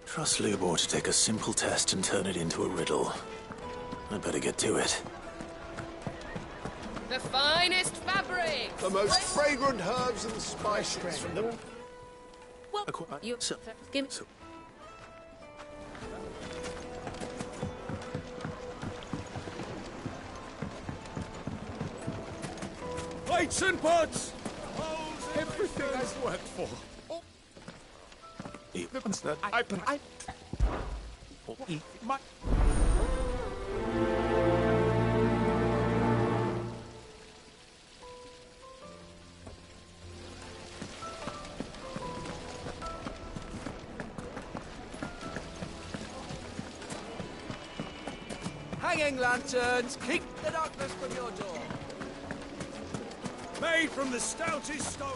Trust Lubor to take a simple test and turn it into a riddle. I'd better get to it. The finest fabric! The most fragrant herbs and spices from the... Well, you... Give me... Plates and pots! Everything I've worked for. or eat my... Hanging lanterns, keep the darkness from your door. Made from the stoutest stone.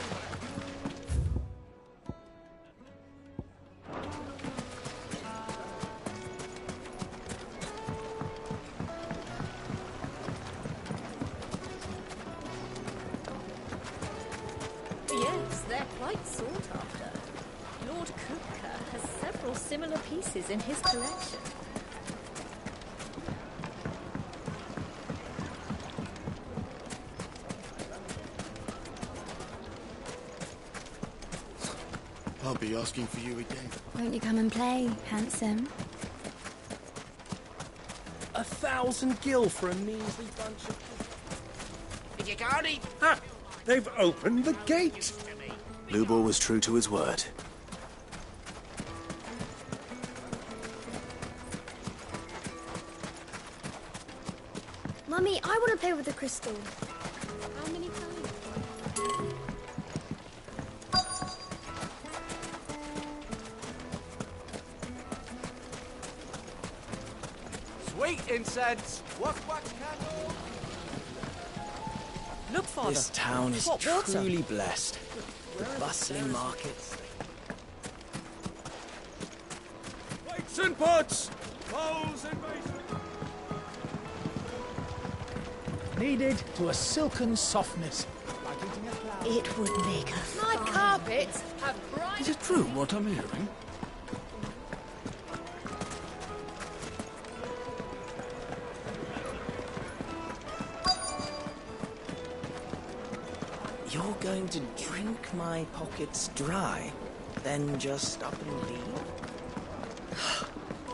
Yes, they're quite sought after. Lord Kupka has several similar pieces in his collection. I'll be asking for you again. Won't you come and play, handsome? 1,000 gil for a measly bunch of... Did you got it? Ha! They've opened the gate! Lubor was true to his word. Mummy, I want to play with the crystal. How many times? Sweet incense, wax candle. Look, Father. This town is Hot water. truly blessed. The bustling markets. Weights and pots! Bowls and basins! Kneaded to a silken softness. Like eating a flower. It would make a My carpets have bright... Is it true what I'm hearing? You're going to drink my pockets dry, then just up and leave?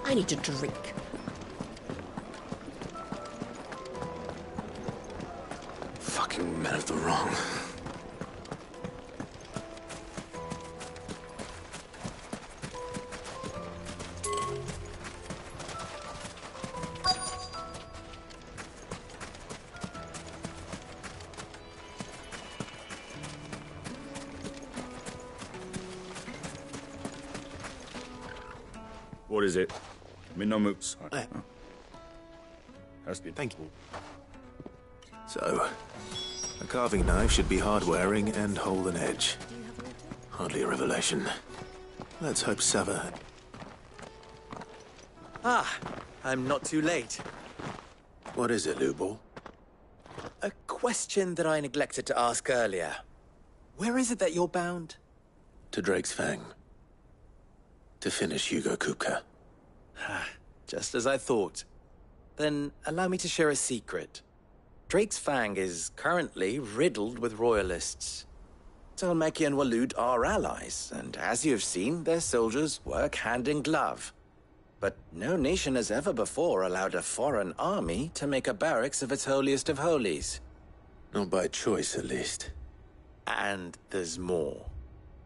I need a drink. Fucking men of the wrong. What is it? Minomux. Has been. Thank you. So, a carving knife should be hard-wearing and hold an edge. Hardly a revelation. Let's hope Sava... Ah, I'm not too late. What is it, Lubor? A question that I neglected to ask earlier. Where is it that you're bound? To Drake's Fang. To finish Hugo Kupka. Just as I thought. Then allow me to share a secret. Drake's Fang is currently riddled with royalists. Talmeki and Walud are allies, and as you have seen, their soldiers work hand in glove. But no nation has ever before allowed a foreign army to make a barracks of its holiest of holies. Not by choice, at least. And there's more.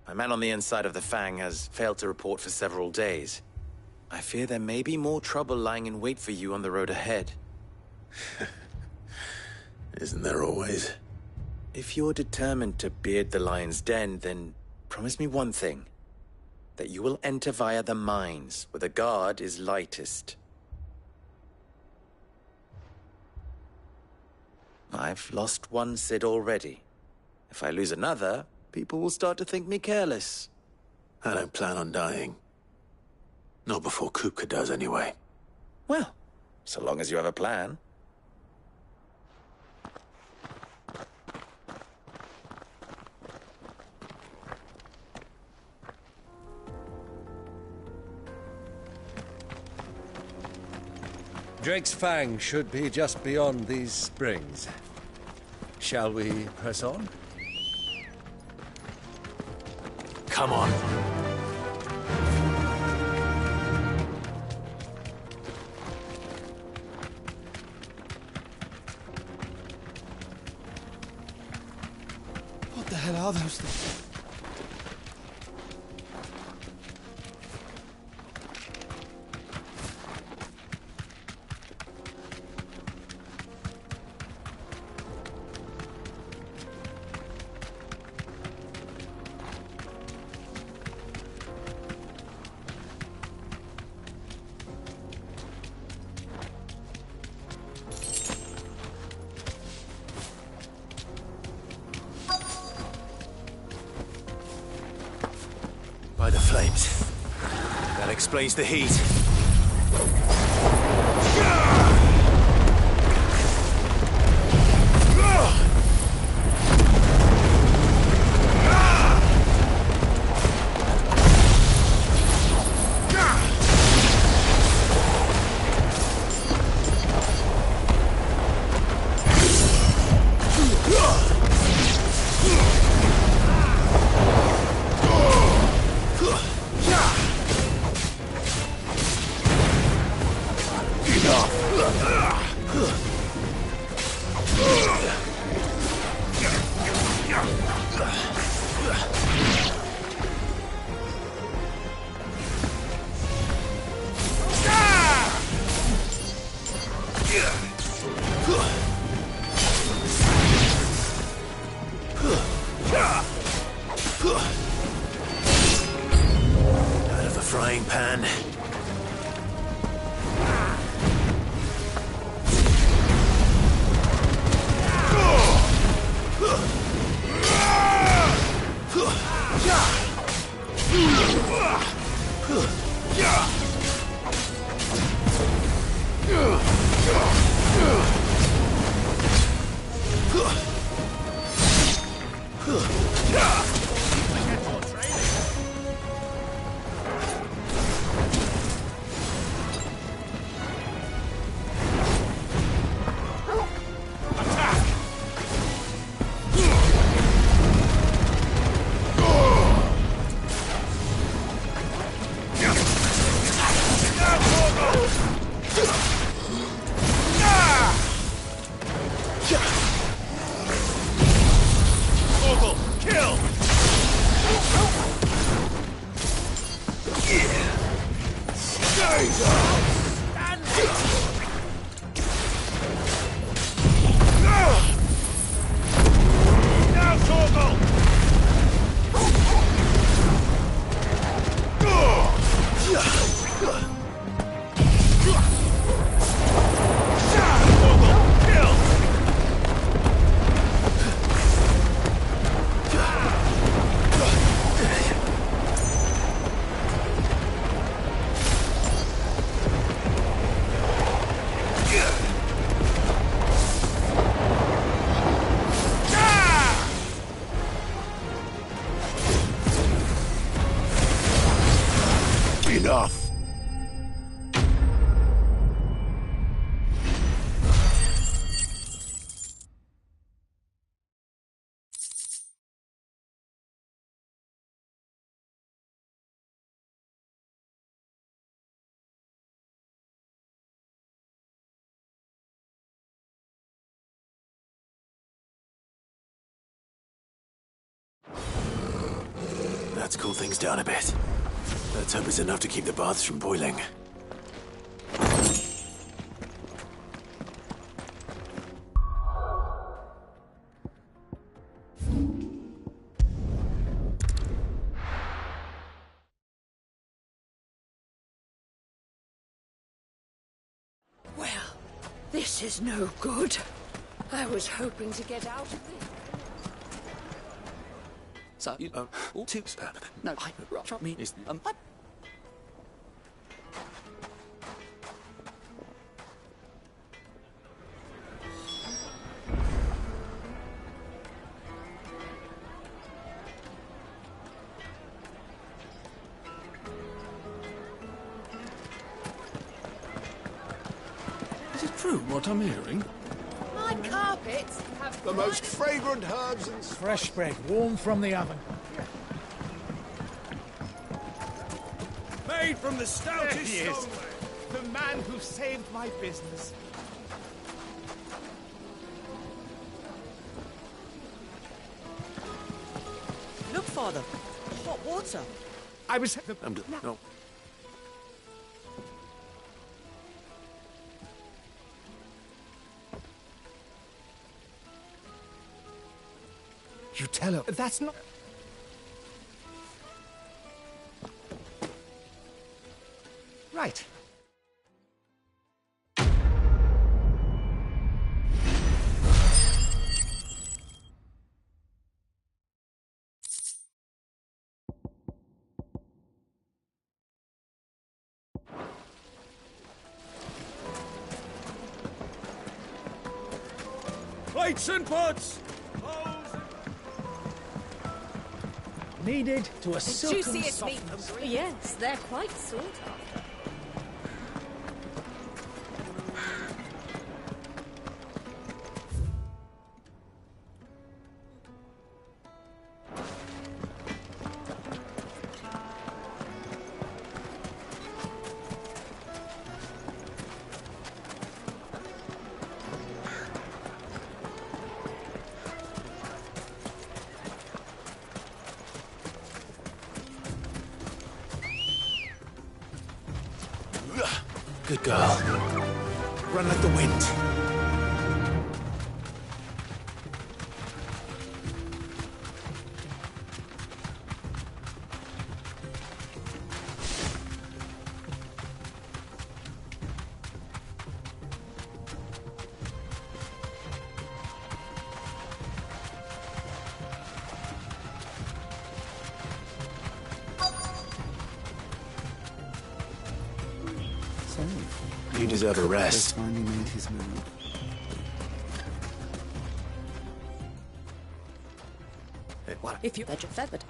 A man on the inside of the Fang has failed to report for several days. I fear there may be more trouble lying in wait for you on the road ahead. Isn't there always? If you're determined to beard the lion's den, then promise me one thing. That you will enter via the mines, where the guard is lightest. I've lost one Cid already. If I lose another, people will start to think me careless. I don't plan on dying. Not before Kupka does, anyway. Well, so long as you have a plan. Drake's Fang should be just beyond these springs. Shall we press on? Come on. What the hell are those things? by the flames. That explains the heat. Out of the frying pan. Enough! Let's cool things down a bit. Let's hope it's enough to keep the baths from boiling. Well, this is no good. I was hoping to get out of this. So, you... two... No, drop me... Is it true what I'm hearing? My carpets have... The most fragrant herbs and... Fresh bread, warm from the oven. Made from the stoutest There he is. stone. The man who saved my business. Look, Father. Hot water. I was... No. You tell her... That's not... Right. Plates and pots! Kneaded to a The silken juiciest meat softness. from Greece. Yes, they're quite sought after. Good girl. Run like the wind. You deserve a rest. Finally made his move. What? If you fetch a feathered.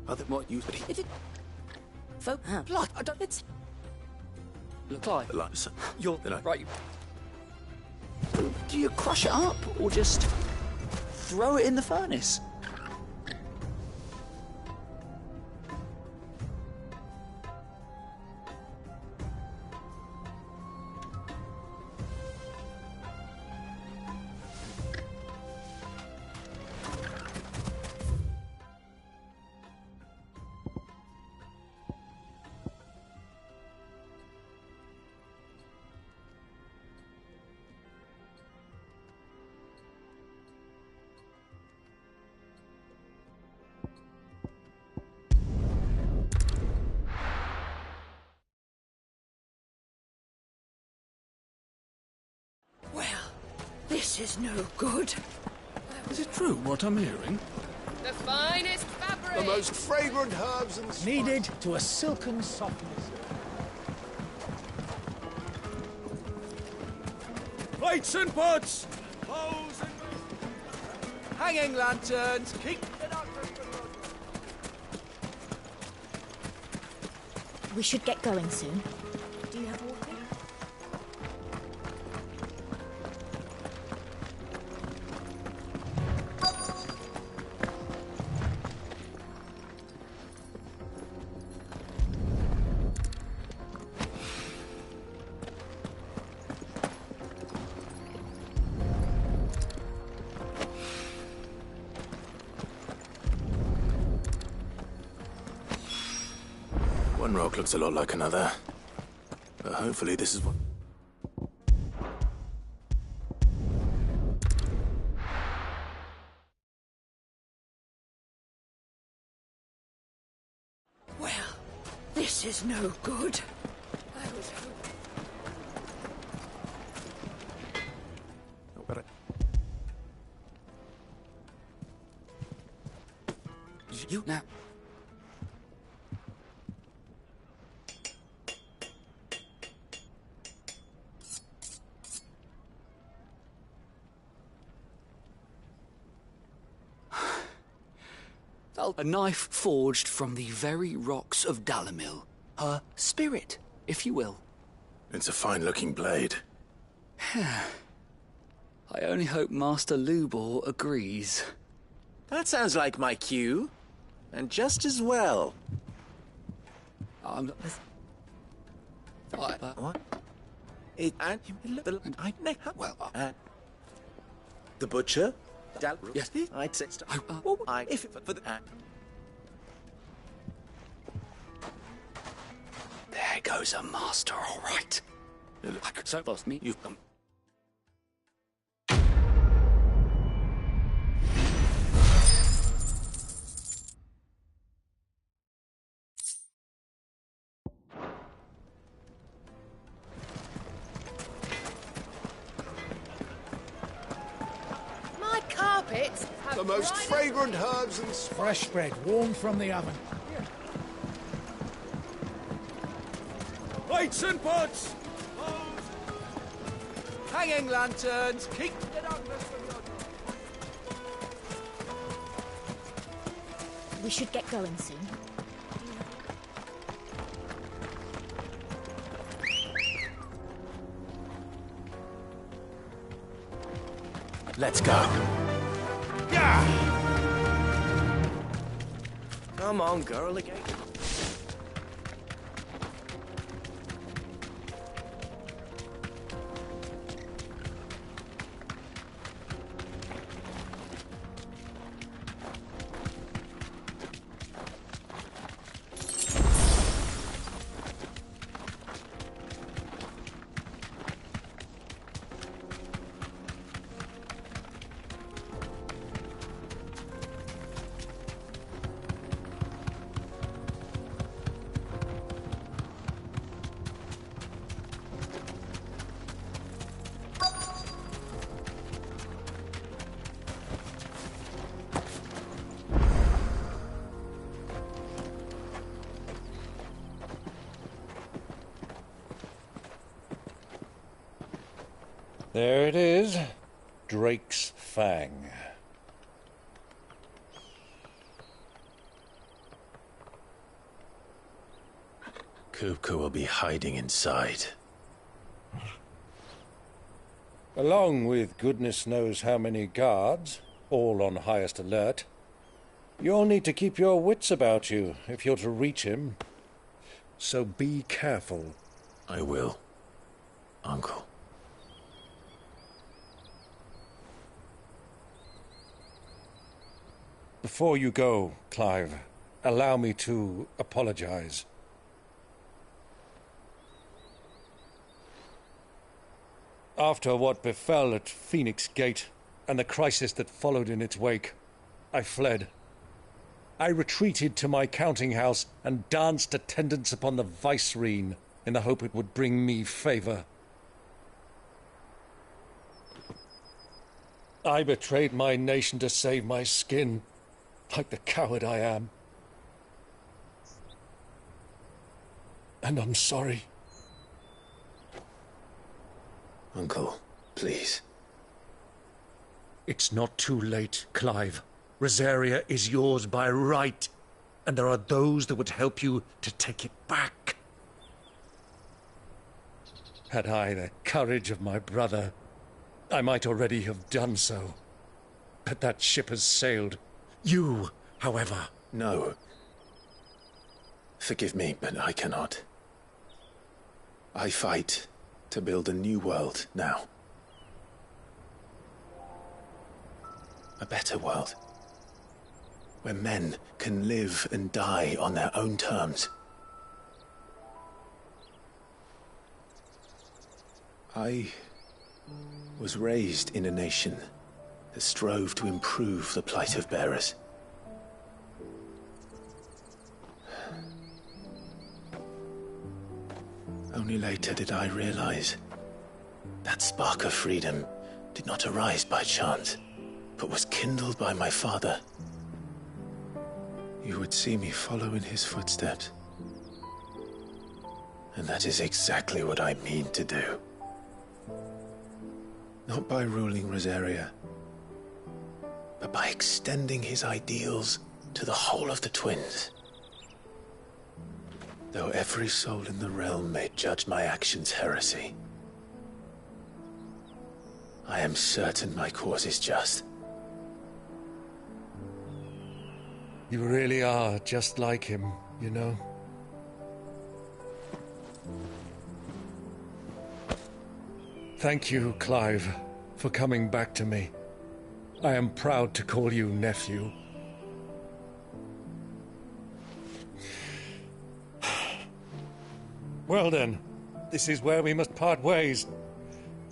Other what you? If it. Folk. Blood. I don't. It's. Look like. You're right. Do you crush it up or just throw it in the furnace? This is no good. Is it true what I'm hearing? The finest fabric! The most fragrant herbs and spices. Kneaded to a silken softness. Plates and pots! Hanging lanterns, keep the darkness from We should get going soon. Do you have water? One rock looks a lot like another. But hopefully this is what... Well, this is no good. I was hoping. You now. A knife forged from the very rocks of Dalamil. Her spirit, if you will. It's a fine-looking blade. I only hope Master Lubor agrees. That sounds like my cue. And just as well. What? The butcher? Yes. I'd say if for the There goes a master, all right. So, boss, me, you've come. My carpets have The most fragrant herbs and spices. Fresh bread, warm from the oven. Plates and pots! Hanging lanterns, keep the darkness from your door. We should get going soon. Let's go. Come on, girl, again. There it is. Drake's Fang. Kupka will be hiding inside. Along with goodness knows how many guards, all on highest alert. You'll need to keep your wits about you if you're to reach him. So be careful. I will, Uncle. Before you go, Clive, allow me to apologize. After what befell at Phoenix Gate and the crisis that followed in its wake, I fled. I retreated to my counting house and danced attendance upon the vicereine in the hope it would bring me favor. I betrayed my nation to save my skin, like the coward I am. And I'm sorry. Uncle, please. It's not too late, Clive. Rosaria is yours by right, and there are those that would help you to take it back. Had I the courage of my brother, I might already have done so. But that ship has sailed. You, however... No. Forgive me, but I cannot. I fight to build a new world now. A better world. Where men can live and die on their own terms. I was raised in a nation that strove to improve the plight of bearers. Only later did I realize that spark of freedom did not arise by chance, but was kindled by my father. You would see me follow in his footsteps. And that is exactly what I mean to do. Not by ruling Rosaria, but by extending his ideals to the whole of the twins. Though every soul in the realm may judge my actions heresy, I am certain my cause is just. You really are just like him, you know? Thank you, Clive, for coming back to me. I am proud to call you nephew. Well then, this is where we must part ways.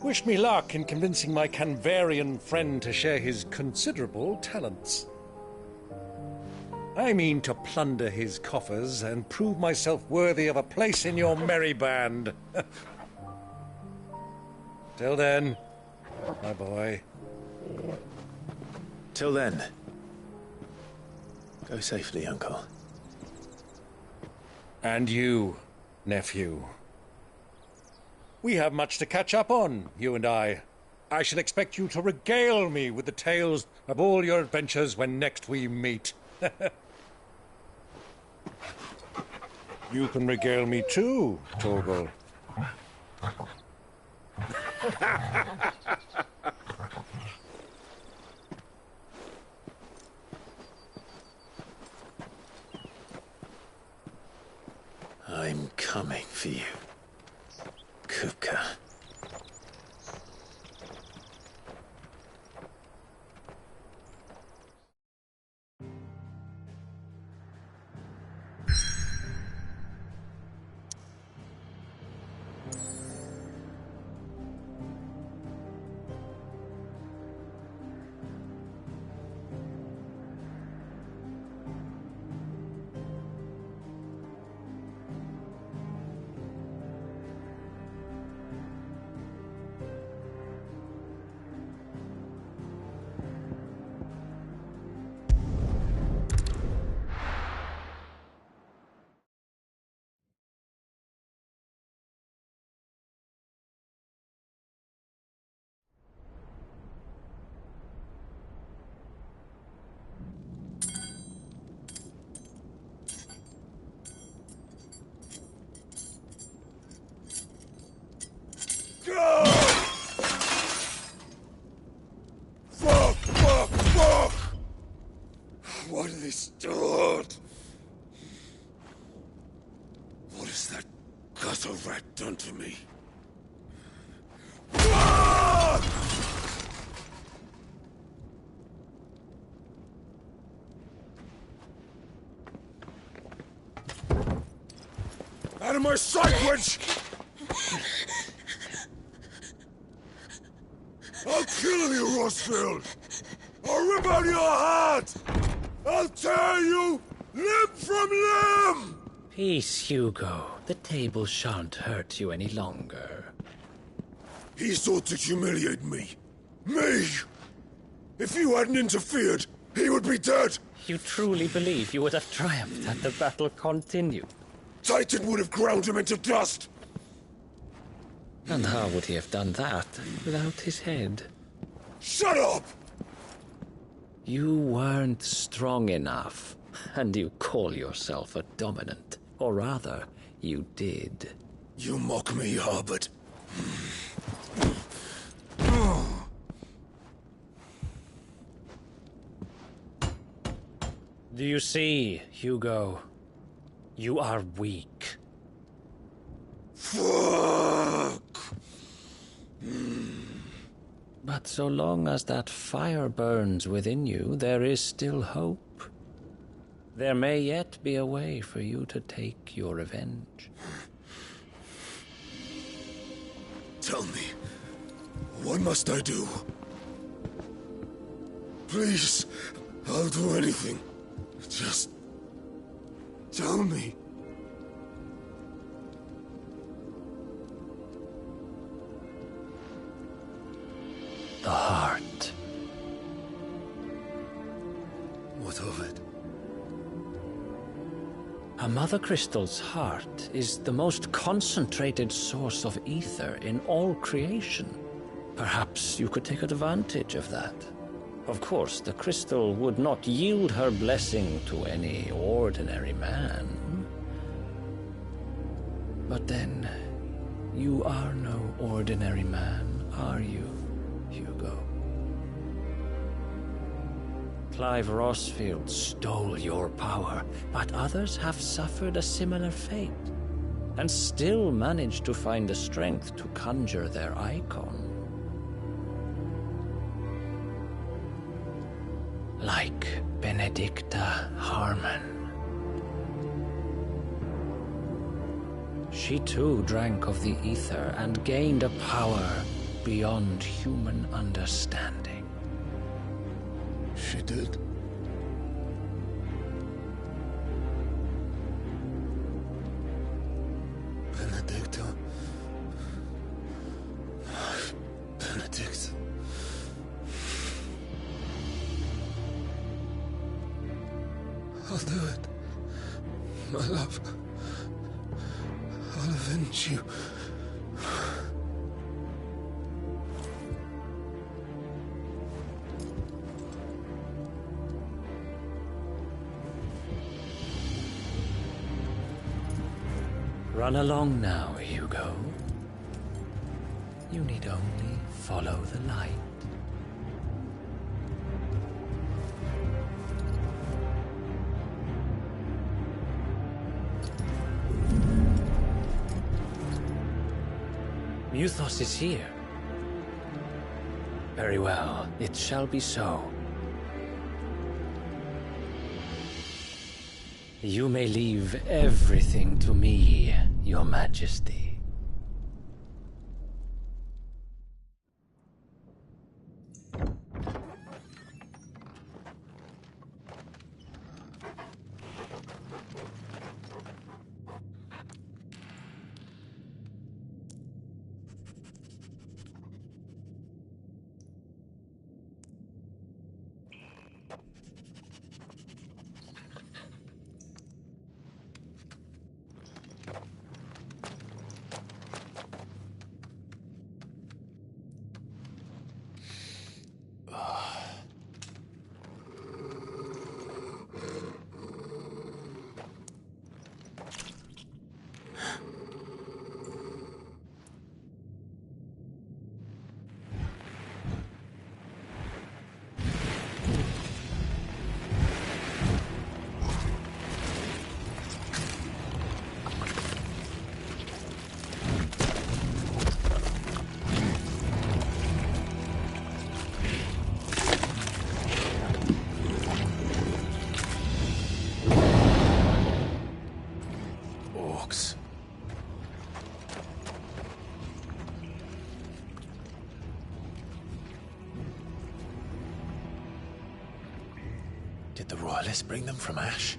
Wish me luck in convincing my Canvarian friend to share his considerable talents. I mean to plunder his coffers and prove myself worthy of a place in your merry band. Till then, my boy. Till then, go safely, Uncle. And you, nephew. We have much to catch up on, you and I. I shall expect you to regale me with the tales of all your adventures when next we meet. You can regale me too, Torgal. I'm coming for you, Kupka. Fuck! What have they start? What has that gutter rat done to me? Out of my sight, wench! I'll kill you, Rossfield! I'll rip out your heart! I'll tear you limb from limb! Peace, Hugo. The table shan't hurt you any longer. He sought to humiliate me. Me! If you hadn't interfered, he would be dead! You truly believe you would have triumphed had the battle continued? Titan would have ground him into dust! And how would he have done that without his head? Shut up! You weren't strong enough, and you call yourself a dominant. Or rather, you did. You mock me, Harbert. Do you see, Hugo? You are weak. Fuck! But so long as that fire burns within you, there is still hope. There may yet be a way for you to take your revenge. Tell me, what must I do? Please, I'll do anything. Just tell me. The heart. What of it? A Mother Crystal's heart is the most concentrated source of ether in all creation. Perhaps you could take advantage of that. Of course, the crystal would not yield her blessing to any ordinary man. But then, you are no ordinary man, are you, Hugo? Clive Rossfield stole your power, but others have suffered a similar fate, and still managed to find the strength to conjure their icon. Like Benedicta Harmon. She too drank of the ether and gained a power beyond human understanding. She did. Benedicta. Benedict. I'll do it. My love. I'll avenge you. Run along now, Hugo. You need only follow the light. Muthos is here. Very well, it shall be so. You may leave everything to me, Your Majesty. Orcs. Did the Royalists bring them from Ash?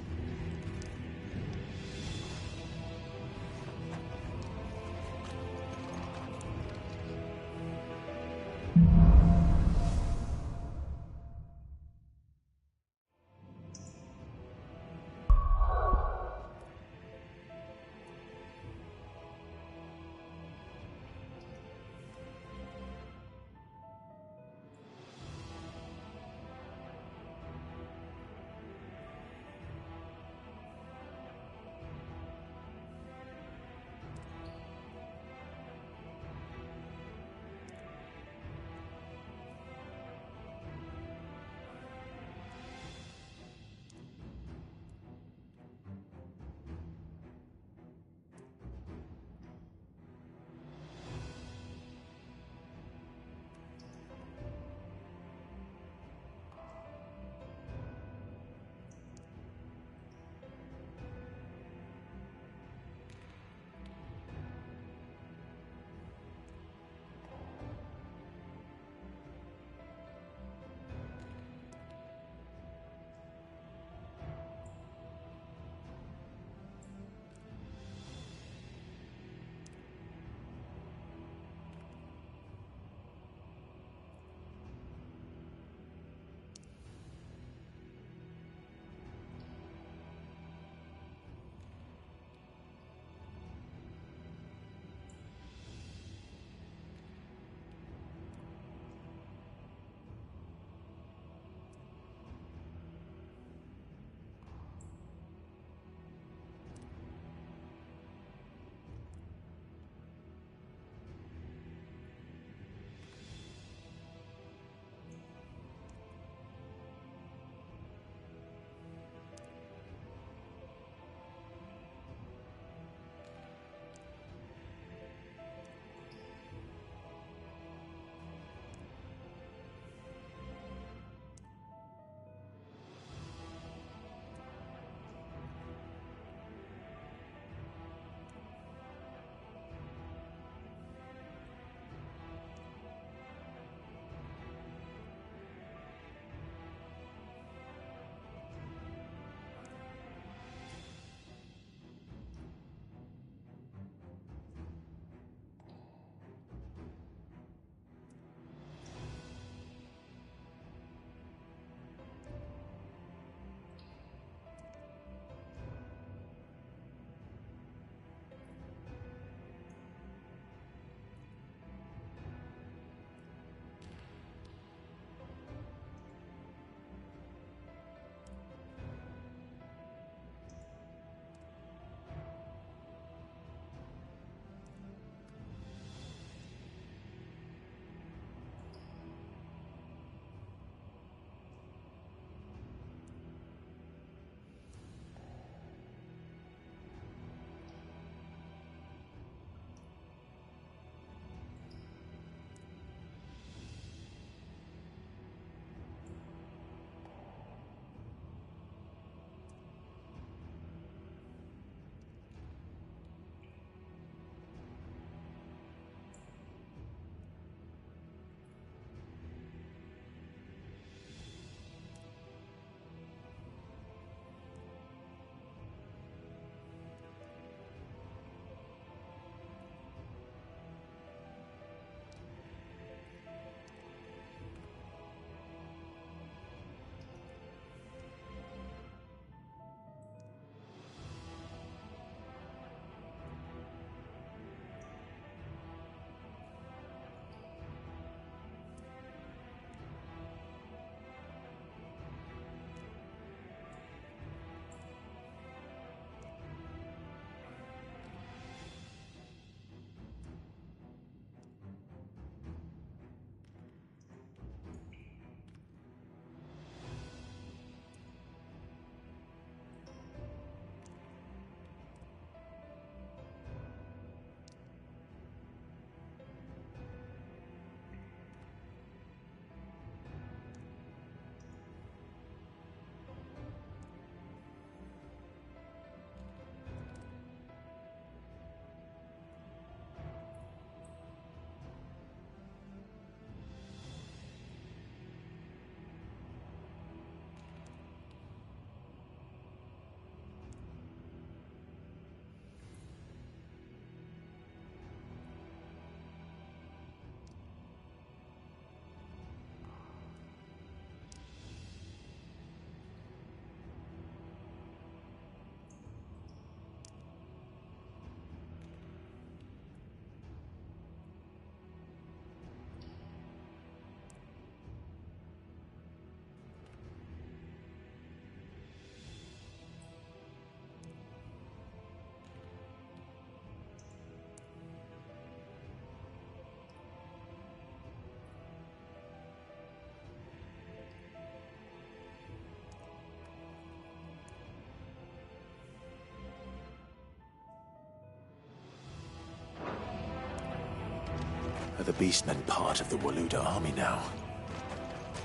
Are the beastmen part of the Waluda army now?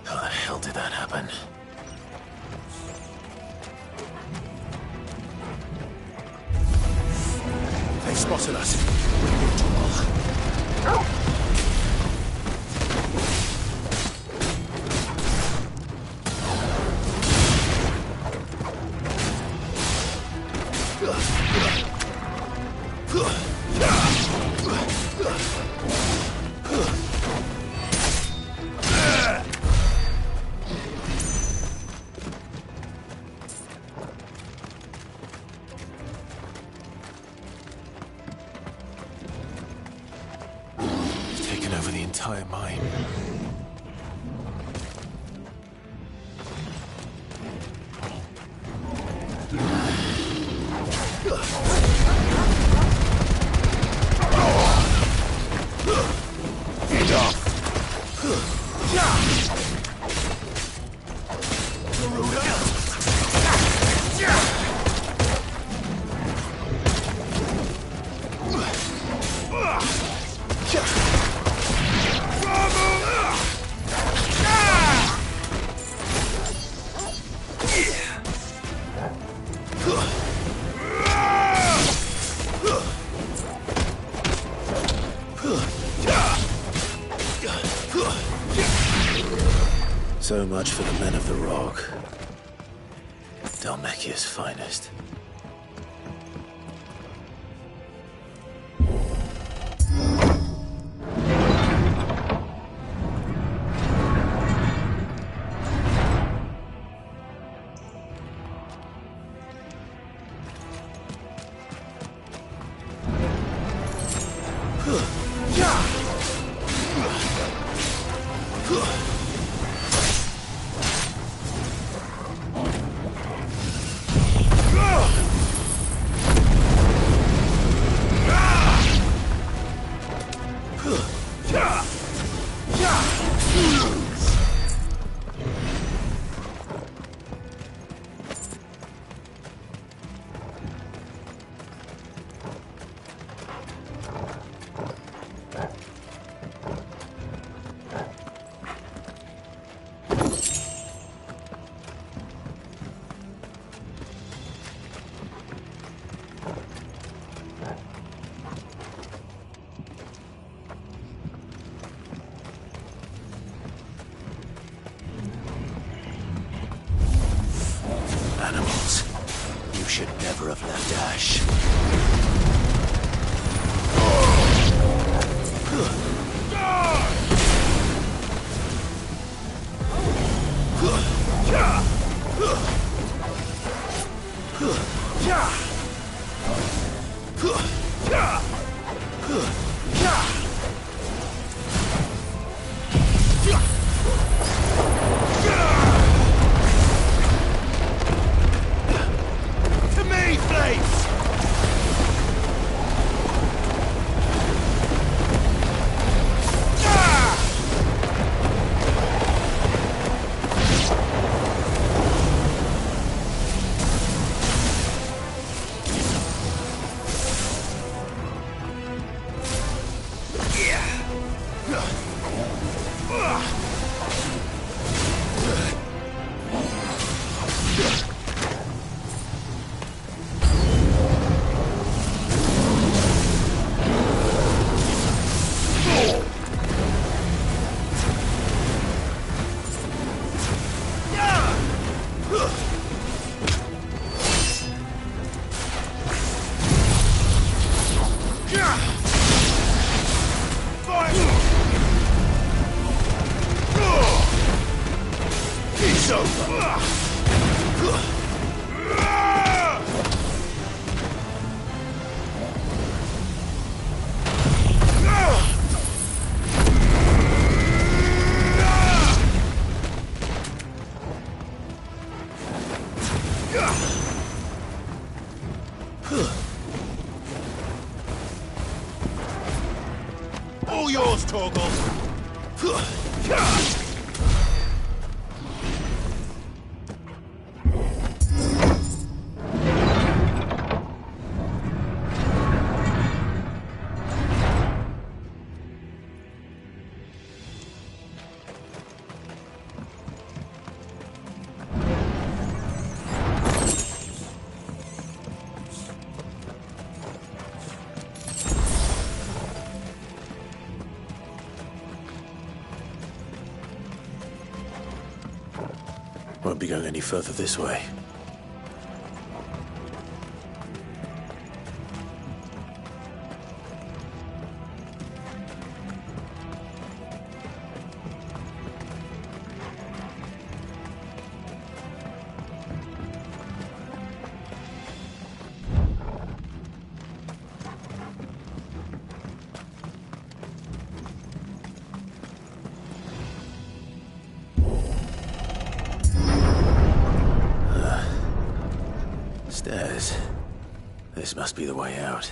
How the hell did that happen? They've spotted us. Taken over the entire mine. So much for the men of the Rock. Dhalmekia's finest. Animals. You should never have left Ash. To me, please! It's over! All yours, Torgal! won't be going any further this way. Stairs. This must be the way out.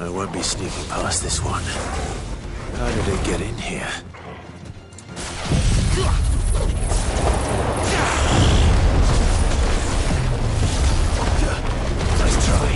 I won't be sneaking past this one. How did it get in here? Nice try.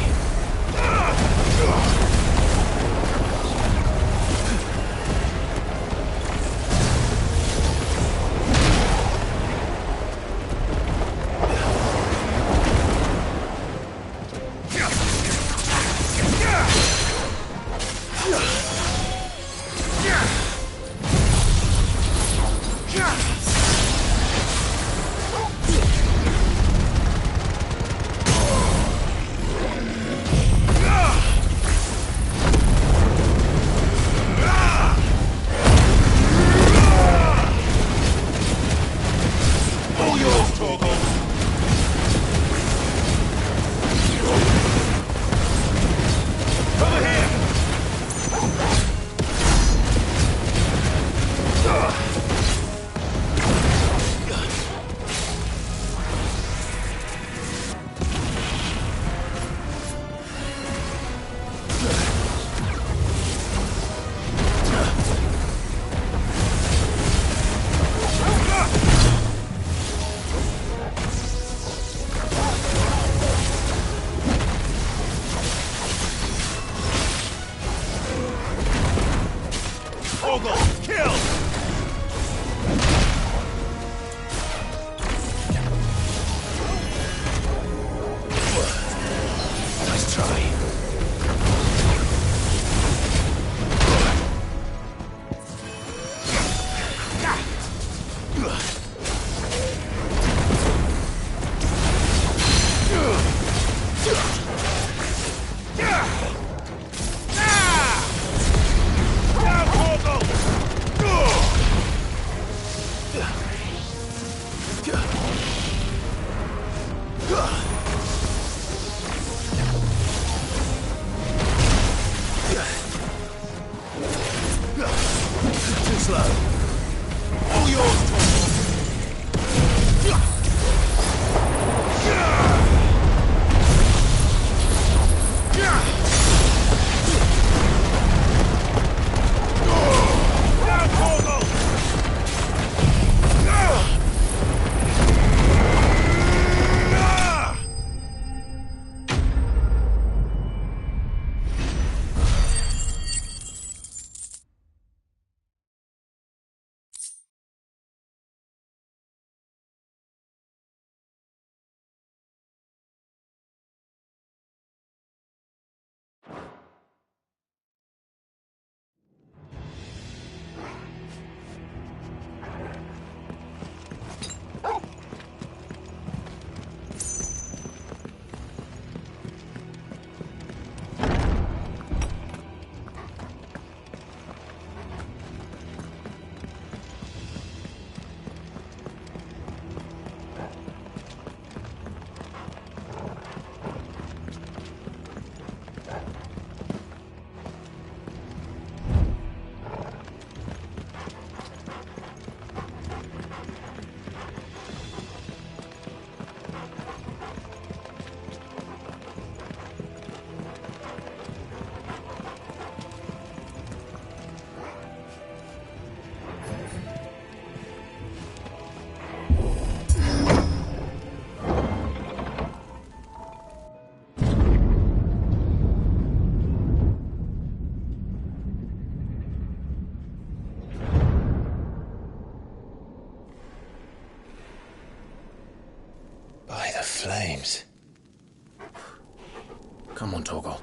Come on, Torgal.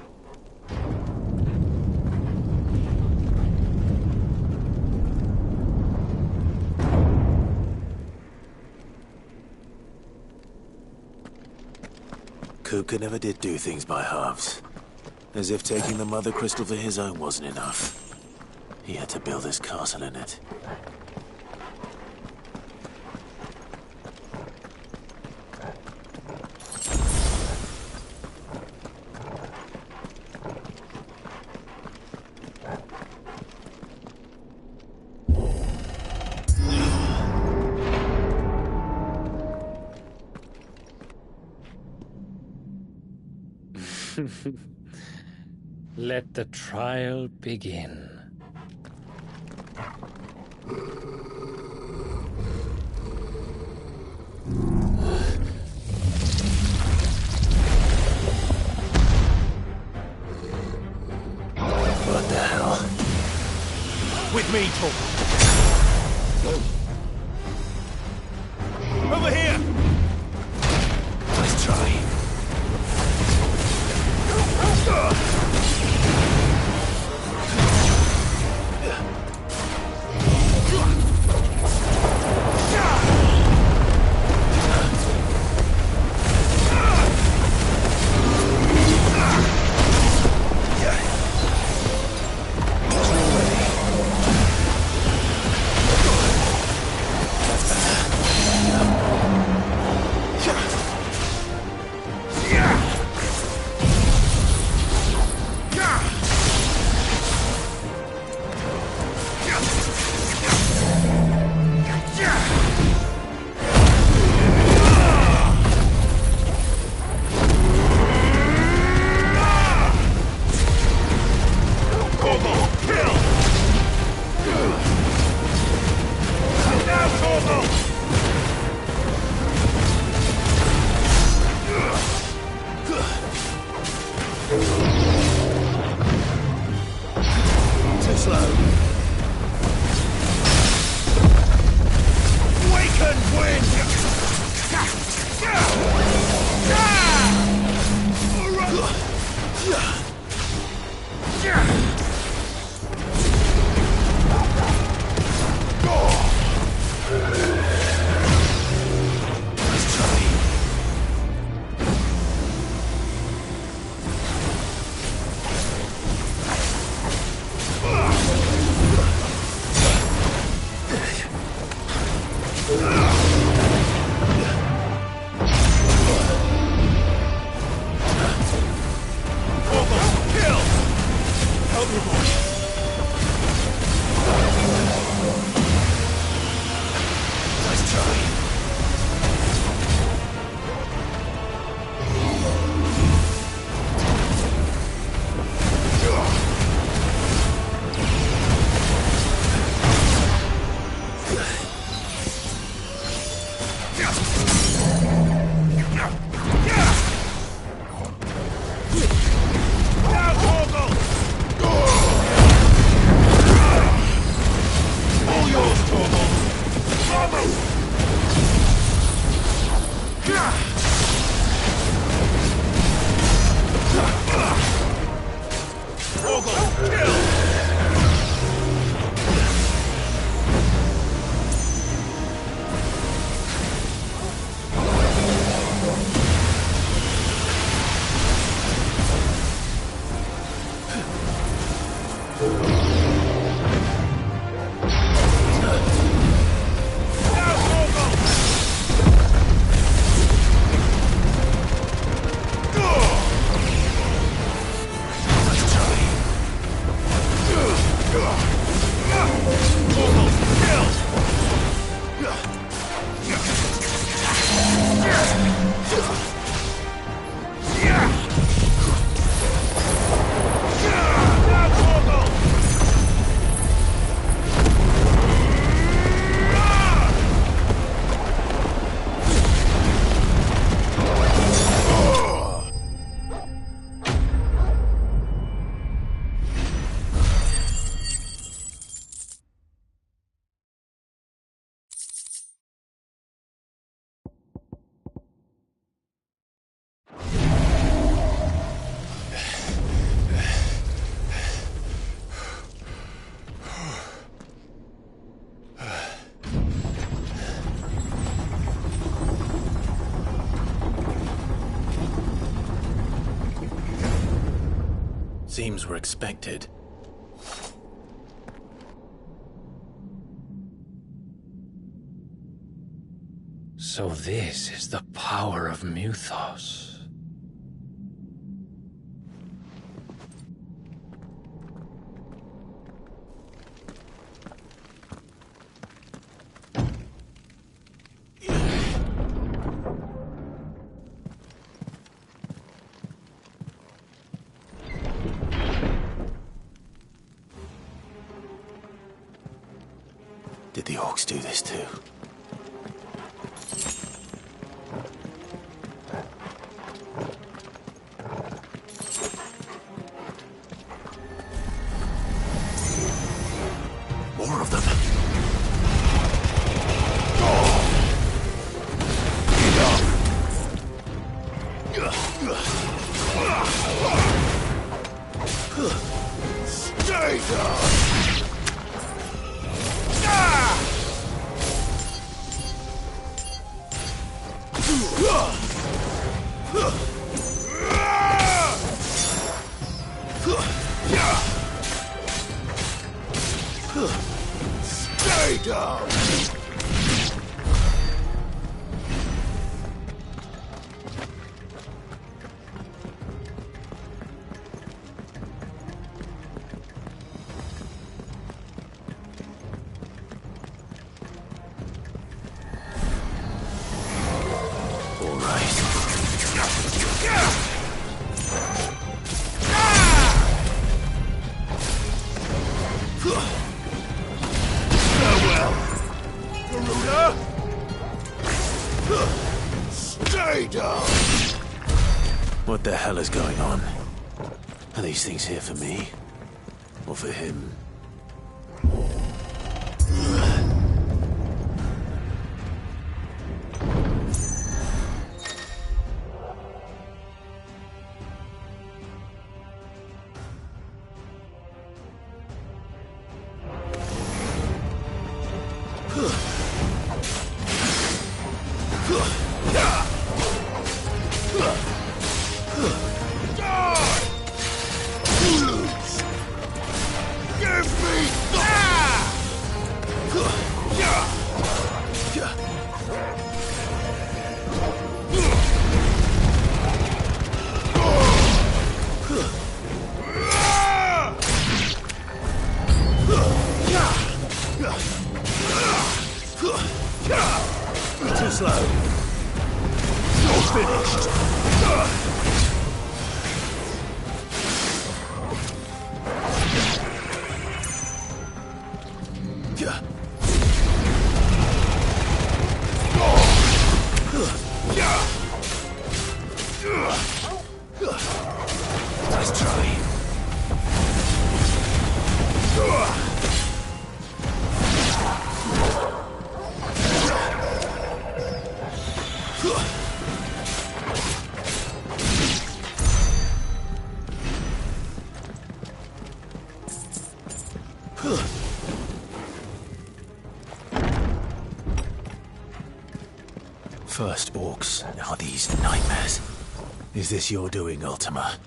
Kupka never did do things by halves. As if taking the Mother Crystal for his own wasn't enough. He had to build his castle in it. Let the trial begin. What the hell? With me, Torgal. Over here! Nice try. Too slow. Waken, wind! Seems we're expected. So this is the power of Muthos. Did the orcs do this too? More of them. Stay down! Stay down! All right. Farewell, Garuda! Stay down! What the hell is going on? Are these things here for me? Or for him? Too slow. You're finished. Nice try. First orcs, now these nightmares. Is this your doing, Ultima?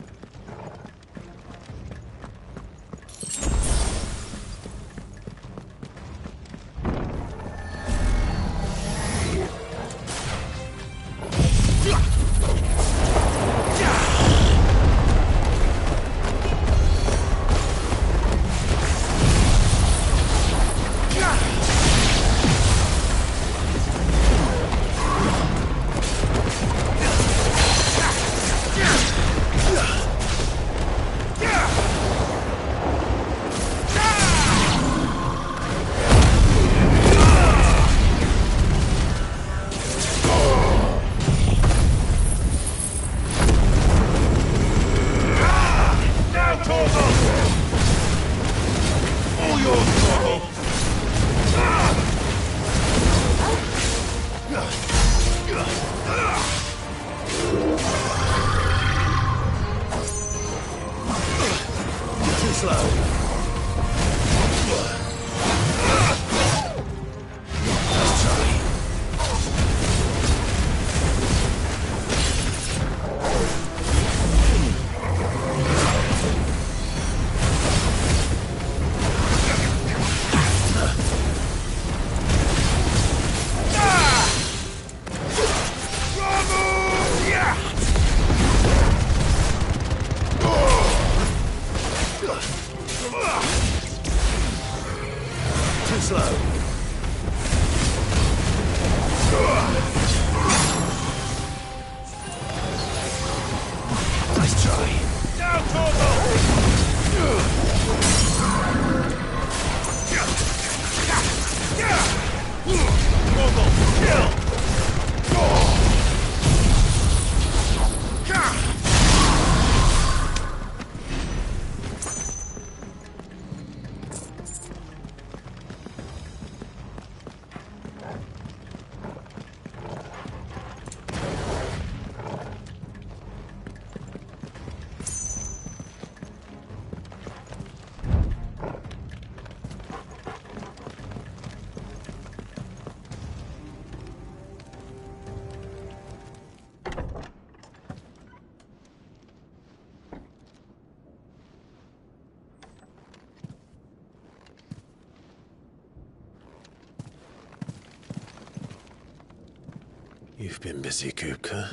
You've been busy, Kupka.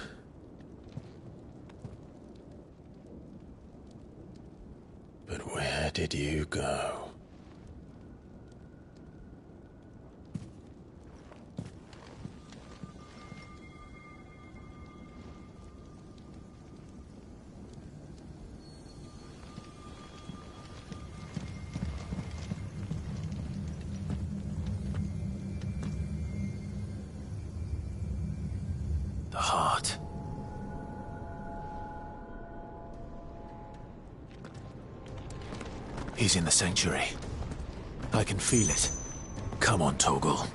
But where did you go? The heart. He's in the sanctuary. I can feel it. Come on, Torgal.